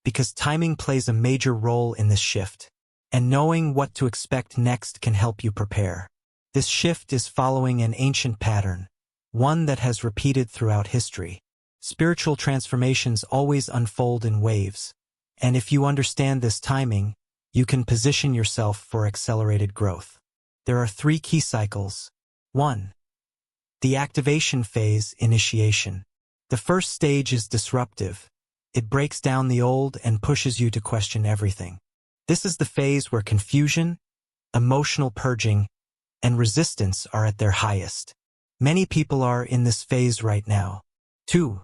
because timing plays a major role in this shift, and knowing what to expect next can help you prepare. This shift is following an ancient pattern, one that has repeated throughout history. Spiritual transformations always unfold in waves, and if you understand this timing, you can position yourself for accelerated growth. There are 3 key cycles. 1. The activation phase, initiation. The first stage is disruptive. It breaks down the old and pushes you to question everything. This is the phase where confusion, emotional purging, and resistance are at their highest. Many people are in this phase right now. 2.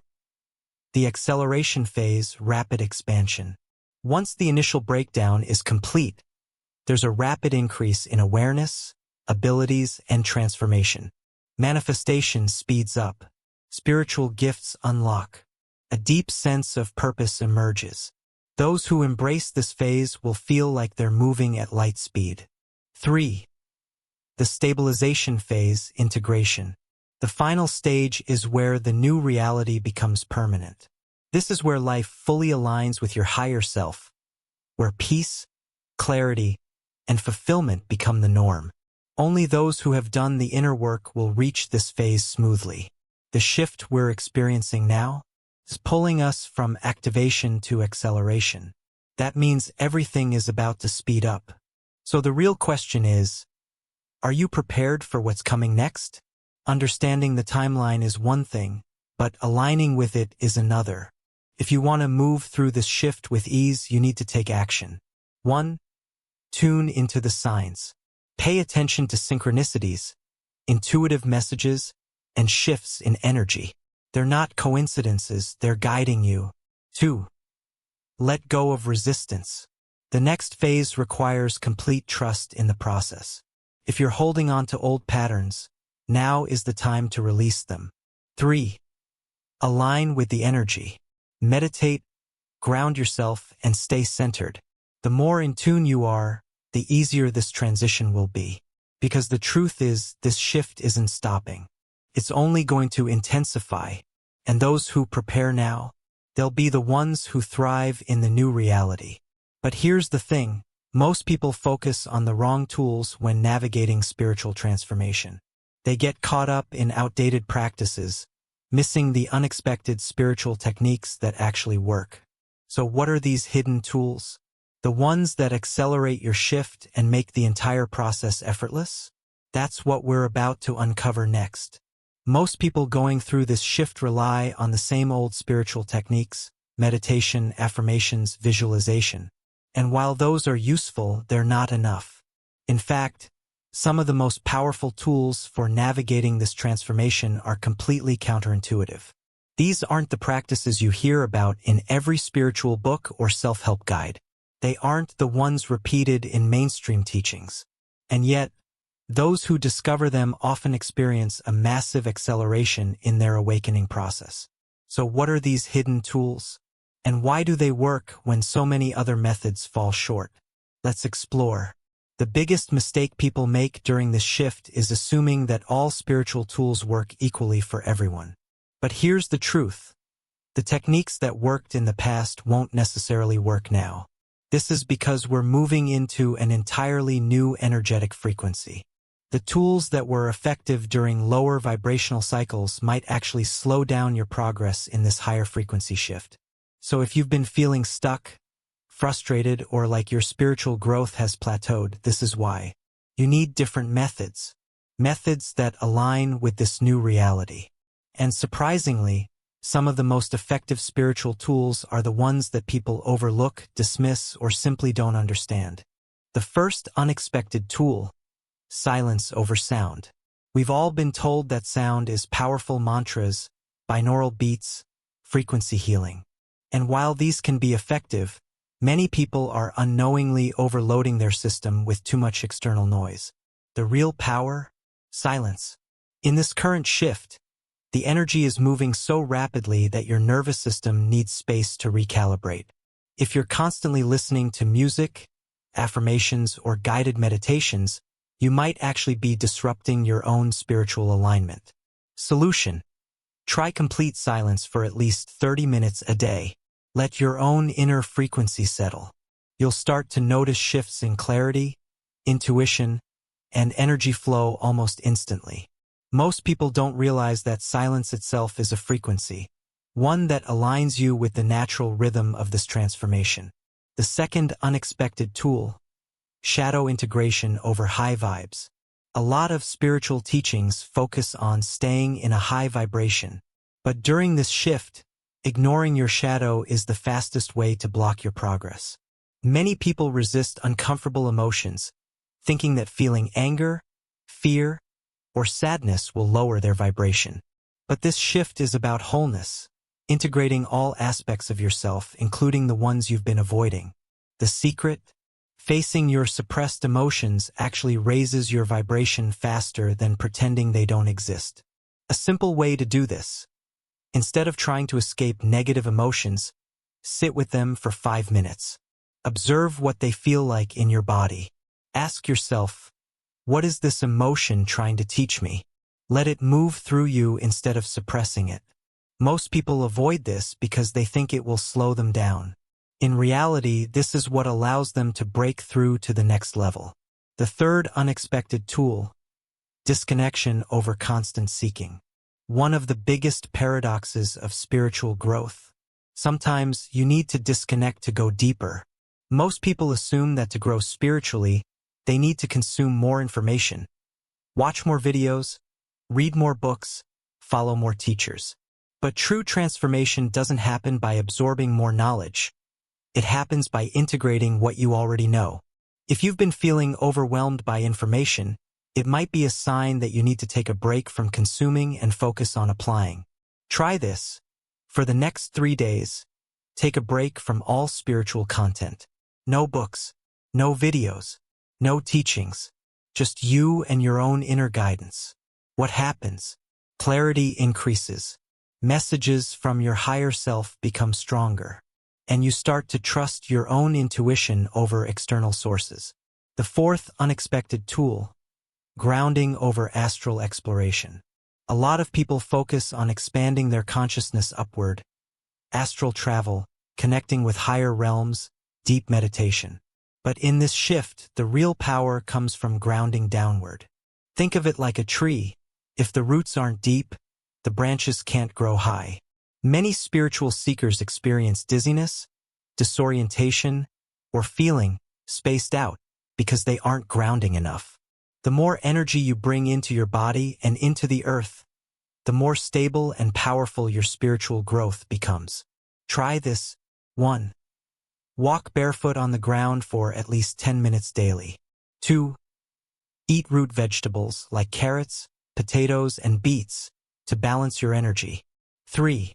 The acceleration phase, rapid expansion. Once the initial breakdown is complete, there's a rapid increase in awareness, abilities, and transformation. Manifestation speeds up. Spiritual gifts unlock. A deep sense of purpose emerges. Those who embrace this phase will feel like they're moving at light speed. 3. The stabilization phase, integration. The final stage is where the new reality becomes permanent. This is where life fully aligns with your higher self, where peace, clarity, and fulfillment become the norm. Only those who have done the inner work will reach this phase smoothly. The shift we're experiencing now is pulling us from activation to acceleration. That means everything is about to speed up. So the real question is, are you prepared for what's coming next? Understanding the timeline is one thing, but aligning with it is another. If you want to move through this shift with ease, you need to take action. 1. Tune into the signs. Pay attention to synchronicities, intuitive messages, and shifts in energy. They're not coincidences, they're guiding you. 2. Let go of resistance. The next phase requires complete trust in the process. If you're holding on to old patterns, now is the time to release them. 3. Align with the energy. Meditate, ground yourself, and stay centered. The more in tune you are, the easier this transition will be. Because the truth is, this shift isn't stopping. It's only going to intensify. And those who prepare now, they'll be the ones who thrive in the new reality. But here's the thing. Most people focus on the wrong tools when navigating spiritual transformation. They get caught up in outdated practices, missing the unexpected spiritual techniques that actually work. So what are these hidden tools? The ones that accelerate your shift and make the entire process effortless? That's what we're about to uncover next. Most people going through this shift rely on the same old spiritual techniques: meditation, affirmations, visualization. And while those are useful, they're not enough. In fact, some of the most powerful tools for navigating this transformation are completely counterintuitive. These aren't the practices you hear about in every spiritual book or self-help guide. They aren't the ones repeated in mainstream teachings. And yet, those who discover them often experience a massive acceleration in their awakening process. So what are these hidden tools? And why do they work when so many other methods fall short? Let's explore. The biggest mistake people make during this shift is assuming that all spiritual tools work equally for everyone. But here's the truth. The techniques that worked in the past won't necessarily work now. This is because we're moving into an entirely new energetic frequency. The tools that were effective during lower vibrational cycles might actually slow down your progress in this higher frequency shift. So if you've been feeling stuck, frustrated, or like your spiritual growth has plateaued, this is why. You need different methods. Methods that align with this new reality. And surprisingly, some of the most effective spiritual tools are the ones that people overlook, dismiss, or simply don't understand. The first unexpected tool: silence over sound. We've all been told that sound is powerful: mantras, binaural beats, frequency healing. And while these can be effective, many people are unknowingly overloading their system with too much external noise. The real power? Silence. In this current shift, the energy is moving so rapidly that your nervous system needs space to recalibrate. If you're constantly listening to music, affirmations, or guided meditations, you might actually be disrupting your own spiritual alignment. Solution: try complete silence for at least 30 minutes a day. Let your own inner frequency settle. You'll start to notice shifts in clarity, intuition, and energy flow almost instantly. Most people don't realize that silence itself is a frequency, one that aligns you with the natural rhythm of this transformation. The second unexpected tool: shadow integration over high vibes. A lot of spiritual teachings focus on staying in a high vibration, but during this shift, ignoring your shadow is the fastest way to block your progress. Many people resist uncomfortable emotions, thinking that feeling anger, fear, or sadness will lower their vibration. But this shift is about wholeness, integrating all aspects of yourself, including the ones you've been avoiding. The secret? Facing your suppressed emotions actually raises your vibration faster than pretending they don't exist. A simple way to do this: instead of trying to escape negative emotions, sit with them for 5 minutes. Observe what they feel like in your body. Ask yourself, what is this emotion trying to teach me? Let it move through you instead of suppressing it. Most people avoid this because they think it will slow them down. In reality, this is what allows them to break through to the next level. The third unexpected tool: disconnection over constant seeking. One of the biggest paradoxes of spiritual growth. Sometimes you need to disconnect to go deeper. Most people assume that to grow spiritually, they need to consume more information, watch more videos, read more books, follow more teachers. But true transformation doesn't happen by absorbing more knowledge. It happens by integrating what you already know. If you've been feeling overwhelmed by information, it might be a sign that you need to take a break from consuming and focus on applying. Try this. For the next 3 days, take a break from all spiritual content. No books, no videos, no teachings, just you and your own inner guidance. What happens? Clarity increases. messages from your higher self become stronger, and you start to trust your own intuition over external sources. The fourth unexpected tool: grounding over astral exploration. A lot of people focus on expanding their consciousness upward, astral travel, connecting with higher realms, deep meditation. But in this shift, the real power comes from grounding downward. Think of it like a tree. If the roots aren't deep, the branches can't grow high. Many spiritual seekers experience dizziness, disorientation, or feeling spaced out because they aren't grounding enough. The more energy you bring into your body and into the earth, the more stable and powerful your spiritual growth becomes. Try this. 1. Walk barefoot on the ground for at least 10 minutes daily. 2. Eat root vegetables like carrots, potatoes, and beets to balance your energy. 3.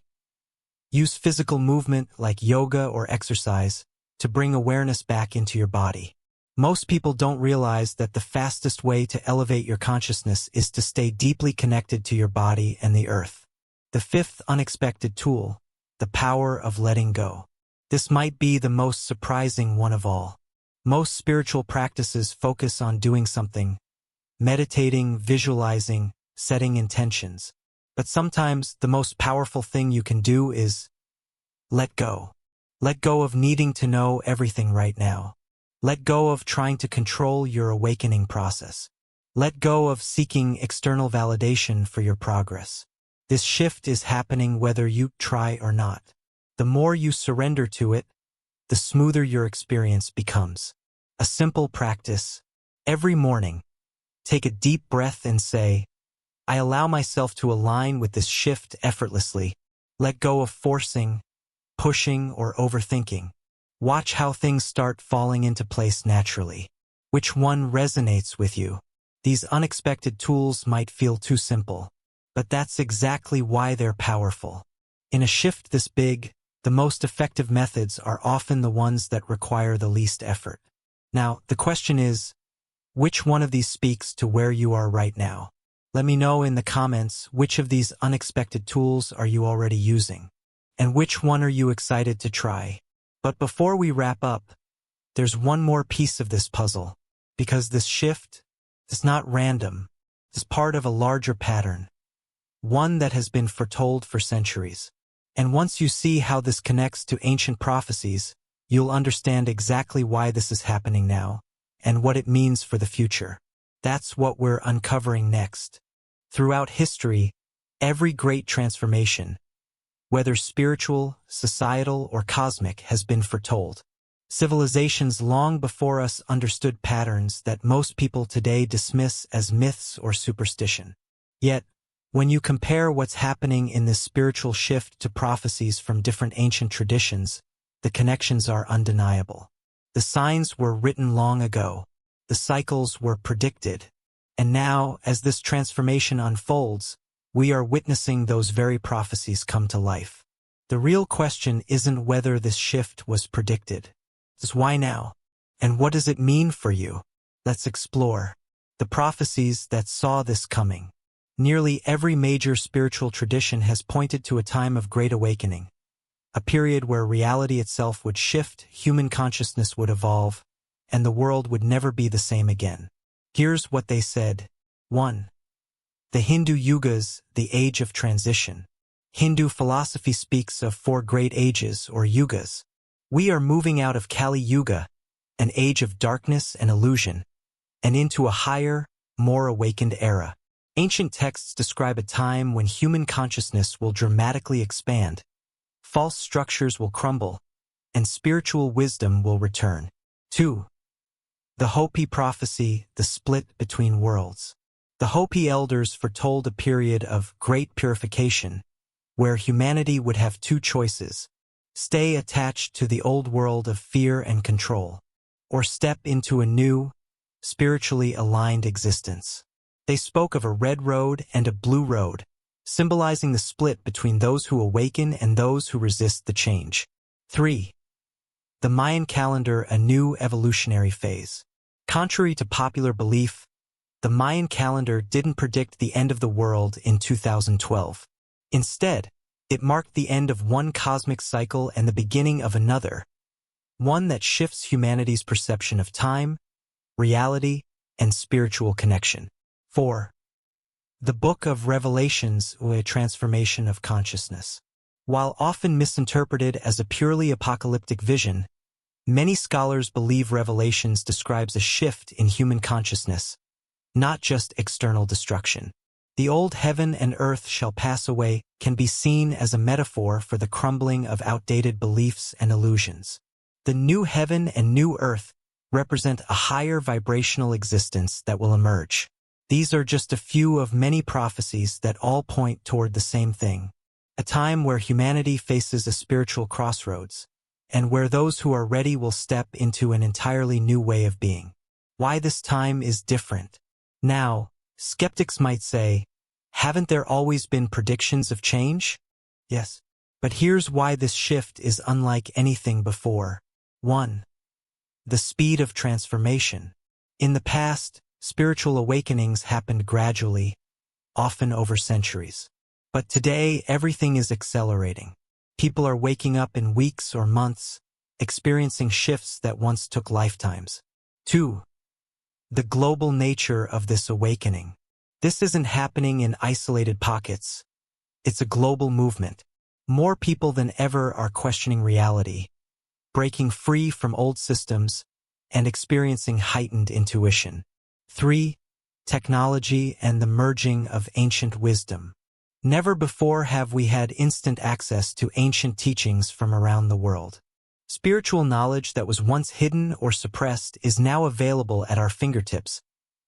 Use physical movement like yoga or exercise to bring awareness back into your body. Most people don't realize that the fastest way to elevate your consciousness is to stay deeply connected to your body and the earth. The fifth unexpected tool: the power of letting go. This might be the most surprising one of all. Most spiritual practices focus on doing something, meditating, visualizing, setting intentions. But sometimes the most powerful thing you can do is let go. Let go of needing to know everything right now. Let go of trying to control your awakening process. Let go of seeking external validation for your progress. This shift is happening whether you try or not. The more you surrender to it, the smoother your experience becomes. A simple practice: every morning, take a deep breath and say, I allow myself to align with this shift effortlessly. Let go of forcing, pushing, or overthinking. Watch how things start falling into place naturally. Which one resonates with you? These unexpected tools might feel too simple, but that's exactly why they're powerful. In a shift this big, the most effective methods are often the ones that require the least effort. Now, the question is, which one of these speaks to where you are right now? Let me know in the comments which of these unexpected tools are you already using, and which one are you excited to try. But before we wrap up, there's one more piece of this puzzle, because this shift is not random. It's part of a larger pattern, one that has been foretold for centuries. And once you see how this connects to ancient prophecies, you'll understand exactly why this is happening now, and what it means for the future. That's what we're uncovering next. Throughout history, every great transformation, whether spiritual, societal, or cosmic, has been foretold. Civilizations long before us understood patterns that most people today dismiss as myths or superstition. Yet, when you compare what's happening in this spiritual shift to prophecies from different ancient traditions, the connections are undeniable. The signs were written long ago. The cycles were predicted. And now, as this transformation unfolds, we are witnessing those very prophecies come to life. The real question isn't whether this shift was predicted. It's why now? And what does it mean for you? Let's explore the prophecies that saw this coming. Nearly every major spiritual tradition has pointed to a time of great awakening, a period where reality itself would shift, human consciousness would evolve, and the world would never be the same again. Here's what they said. 1. The Hindu Yugas, the age of transition. Hindu philosophy speaks of 4 great ages or yugas. We are moving out of Kali Yuga, an age of darkness and illusion, and into a higher, more awakened era. Ancient texts describe a time when human consciousness will dramatically expand, false structures will crumble, and spiritual wisdom will return. 2. The Hopi prophecy, the split between worlds. The Hopi elders foretold a period of great purification, where humanity would have 2 choices: stay attached to the old world of fear and control, or step into a new, spiritually aligned existence. They spoke of a red road and a blue road, symbolizing the split between those who awaken and those who resist the change. 3. The Mayan calendar, a new evolutionary phase. Contrary to popular belief, the Mayan calendar didn't predict the end of the world in 2012. Instead, It marked the end of one cosmic cycle and the beginning of another, one that shifts humanity's perception of time, reality, and spiritual connection. 4. The Book of Revelations, a transformation of consciousness. While often misinterpreted as a purely apocalyptic vision, many scholars believe Revelations describes a shift in human consciousness, not just external destruction. The old heaven and earth shall pass away can be seen as a metaphor for the crumbling of outdated beliefs and illusions. The new heaven and new earth represent a higher vibrational existence that will emerge. These are just a few of many prophecies that all point toward the same thing, a time where humanity faces a spiritual crossroads, and where those who are ready will step into an entirely new way of being. Why this time is different. Now, skeptics might say, haven't there always been predictions of change? Yes. But here's why this shift is unlike anything before. 1. The speed of transformation. In the past, spiritual awakenings happened gradually, often over centuries. But today, everything is accelerating. People are waking up in weeks or months, experiencing shifts that once took lifetimes. 2. The global nature of this awakening. This isn't happening in isolated pockets. It's a global movement. More people than ever are questioning reality, breaking free from old systems, and experiencing heightened intuition. 3. Technology and the merging of ancient wisdom. Never before have we had instant access to ancient teachings from around the world. Spiritual knowledge that was once hidden or suppressed is now available at our fingertips,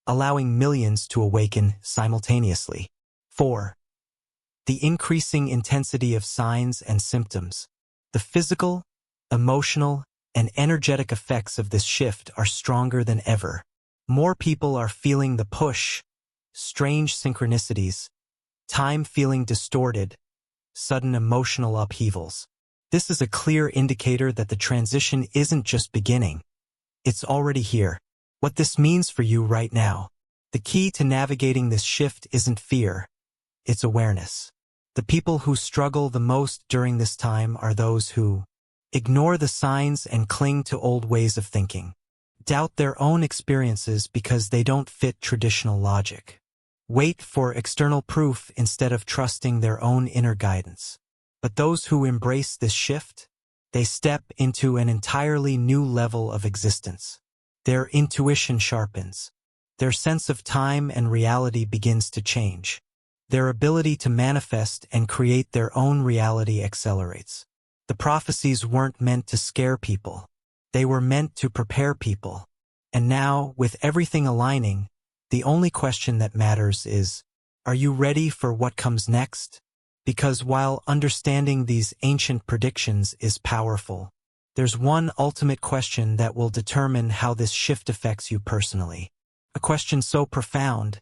allowing millions to awaken simultaneously. 4. The increasing intensity of signs and symptoms. The physical, emotional, and energetic effects of this shift are stronger than ever. More people are feeling the push, strange synchronicities, time feeling distorted, sudden emotional upheavals. This is a clear indicator that the transition isn't just beginning. It's already here. What this means for you right now. The key to navigating this shift isn't fear, it's awareness. The people who struggle the most during this time are those who ignore the signs and cling to old ways of thinking, doubt their own experiences because they don't fit traditional logic, wait for external proof instead of trusting their own inner guidance. But those who embrace this shift, they step into an entirely new level of existence. Their intuition sharpens. Their sense of time and reality begins to change. Their ability to manifest and create their own reality accelerates. The prophecies weren't meant to scare people. They were meant to prepare people. And now, with everything aligning, the only question that matters is, are you ready for what comes next? Because while understanding these ancient predictions is powerful, there's one ultimate question that will determine how this shift affects you personally. A question so profound,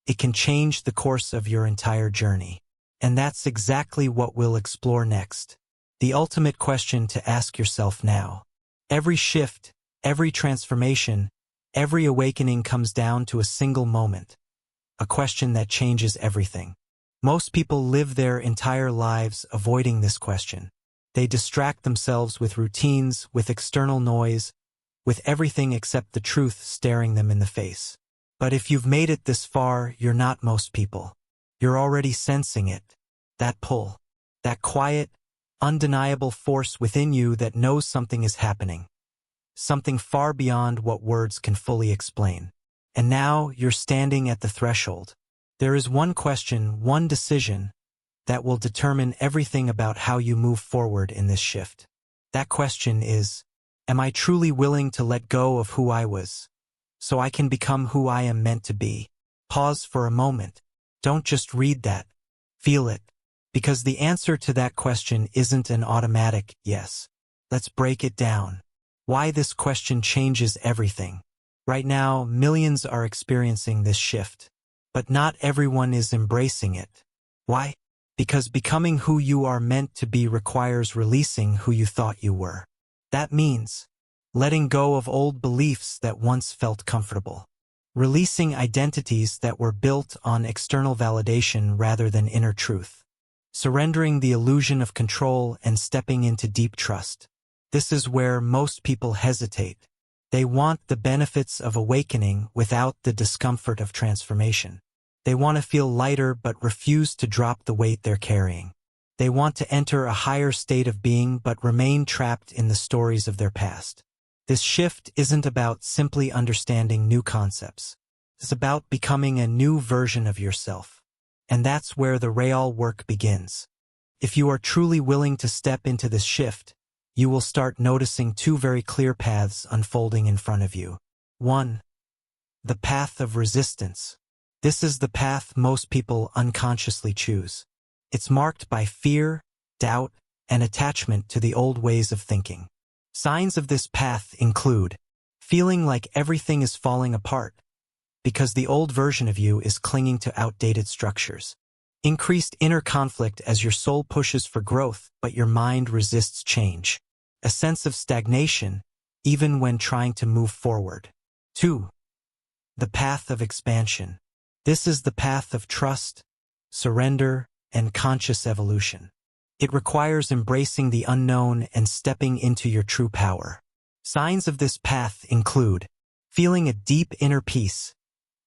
it can change the course of your entire journey. And that's exactly what we'll explore next. The ultimate question to ask yourself now. Every shift, every transformation, every awakening comes down to a single moment. A question that changes everything. Most people live their entire lives avoiding this question. They distract themselves with routines, with external noise, with everything except the truth staring them in the face. But if you've made it this far, you're not most people. You're already sensing it. That pull. That quiet, undeniable force within you that knows something is happening. Something far beyond what words can fully explain. And now you're standing at the threshold. There is one question, one decision, that will determine everything about how you move forward in this shift. That question is, am I truly willing to let go of who I was, so I can become who I am meant to be? Pause for a moment. Don't just read that. Feel it. Because the answer to that question isn't an automatic yes. Let's break it down. Why this question changes everything. Right now, millions are experiencing this shift, but not everyone is embracing it. Why? Because becoming who you are meant to be requires releasing who you thought you were. That means letting go of old beliefs that once felt comfortable. Releasing identities that were built on external validation rather than inner truth. surrendering the illusion of control and stepping into deep trust. This is where most people hesitate. They want the benefits of awakening without the discomfort of transformation. They want to feel lighter but refuse to drop the weight they're carrying. They want to enter a higher state of being but remain trapped in the stories of their past. This shift isn't about simply understanding new concepts. It's about becoming a new version of yourself. And that's where the real work begins. If you are truly willing to step into this shift, you will start noticing two very clear paths unfolding in front of you. 1. The path of resistance. This is the path most people unconsciously choose. It's marked by fear, doubt, and attachment to the old ways of thinking. Signs of this path include feeling like everything is falling apart because the old version of you is clinging to outdated structures. Increased inner conflict as your soul pushes for growth, but your mind resists change. A sense of stagnation, even when trying to move forward. 2. The path of expansion. This is the path of trust, surrender, and conscious evolution. It requires embracing the unknown and stepping into your true power. Signs of this path include feeling a deep inner peace,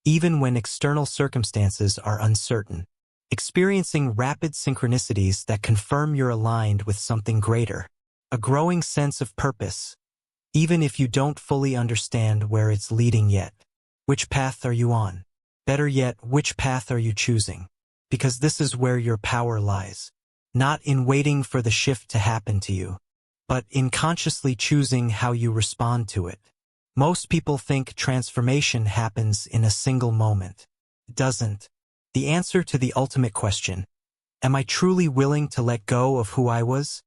even when external circumstances are uncertain. Experiencing rapid synchronicities that confirm you're aligned with something greater. A growing sense of purpose, even if you don't fully understand where it's leading yet. Which path are you on? Better yet, which path are you choosing? Because this is where your power lies. Not in waiting for the shift to happen to you, but in consciously choosing how you respond to it. Most people think transformation happens in a single moment. It doesn't. The answer to the ultimate question, am I truly willing to let go of who I was,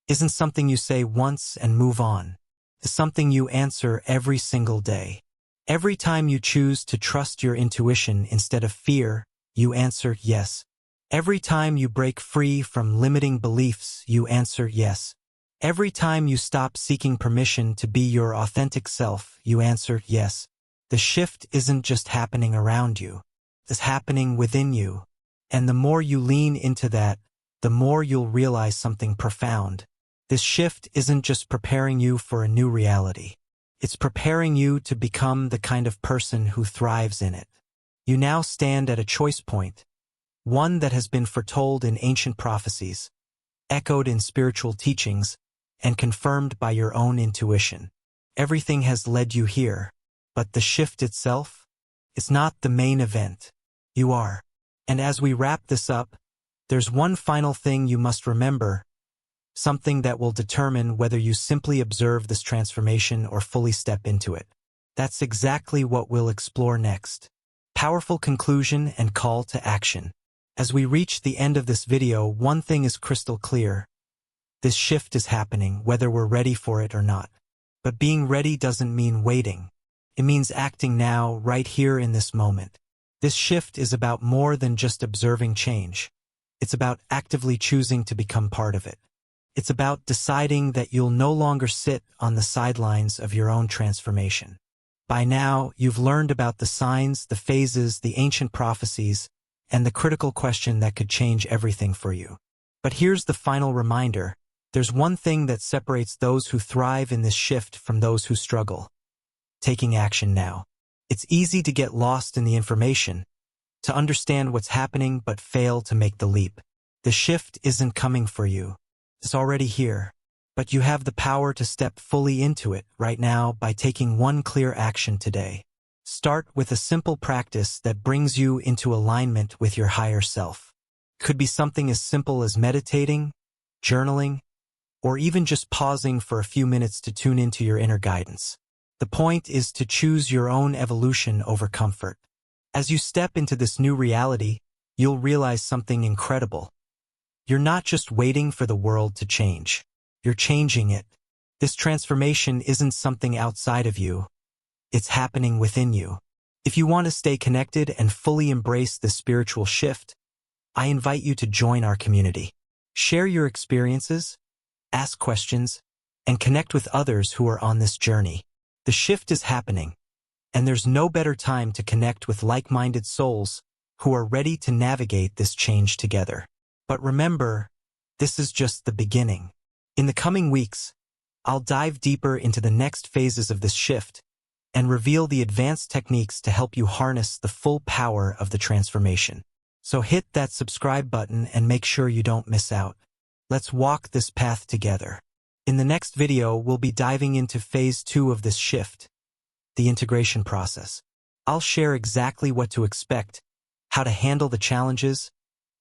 isn't something you say once and move on. It's something you answer every single day. Every time you choose to trust your intuition instead of fear, you answer yes. Every time you break free from limiting beliefs, you answer yes. Every time you stop seeking permission to be your authentic self, you answer yes. The shift isn't just happening around you. It's happening within you. And the more you lean into that, the more you'll realize something profound. This shift isn't just preparing you for a new reality. It's preparing you to become the kind of person who thrives in it. You now stand at a choice point, one that has been foretold in ancient prophecies, echoed in spiritual teachings, and confirmed by your own intuition. Everything has led you here, but the shift itself? It's not the main event. You are. And as we wrap this up, there's one final thing you must remember, something that will determine whether you simply observe this transformation or fully step into it. That's exactly what we'll explore next. Powerful conclusion and call to action. As we reach the end of this video, one thing is crystal clear. This shift is happening, whether we're ready for it or not. But being ready doesn't mean waiting. It means acting now, right here in this moment. This shift is about more than just observing change. It's about actively choosing to become part of it. It's about deciding that you'll no longer sit on the sidelines of your own transformation. By now, you've learned about the signs, the phases, the ancient prophecies, and the critical question that could change everything for you. But here's the final reminder. There's one thing that separates those who thrive in this shift from those who struggle. Taking action now. It's easy to get lost in the information, to understand what's happening but fail to make the leap. The shift isn't coming for you. It's already here. But you have the power to step fully into it right now by taking one clear action today. Start with a simple practice that brings you into alignment with your higher self. Could be something as simple as meditating, journaling, or even just pausing for a few minutes to tune into your inner guidance. The point is to choose your own evolution over comfort. As you step into this new reality, you'll realize something incredible. You're not just waiting for the world to change. You're changing it. This transformation isn't something outside of you. It's happening within you. If you want to stay connected and fully embrace this spiritual shift, I invite you to join our community. Share your experiences, ask questions, and connect with others who are on this journey. The shift is happening, and there's no better time to connect with like-minded souls who are ready to navigate this change together. But remember, this is just the beginning. In the coming weeks, I'll dive deeper into the next phases of this shift and reveal the advanced techniques to help you harness the full power of the transformation. So hit that subscribe button and make sure you don't miss out. Let's walk this path together. In the next video, we'll be diving into phase 2 of this shift, the integration process. I'll share exactly what to expect, how to handle the challenges,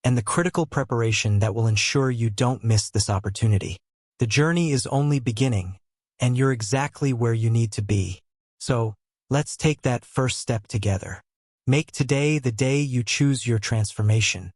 and the critical preparation that will ensure you don't miss this opportunity. The journey is only beginning, and you're exactly where you need to be. So, let's take that first step together. Make today the day you choose your transformation.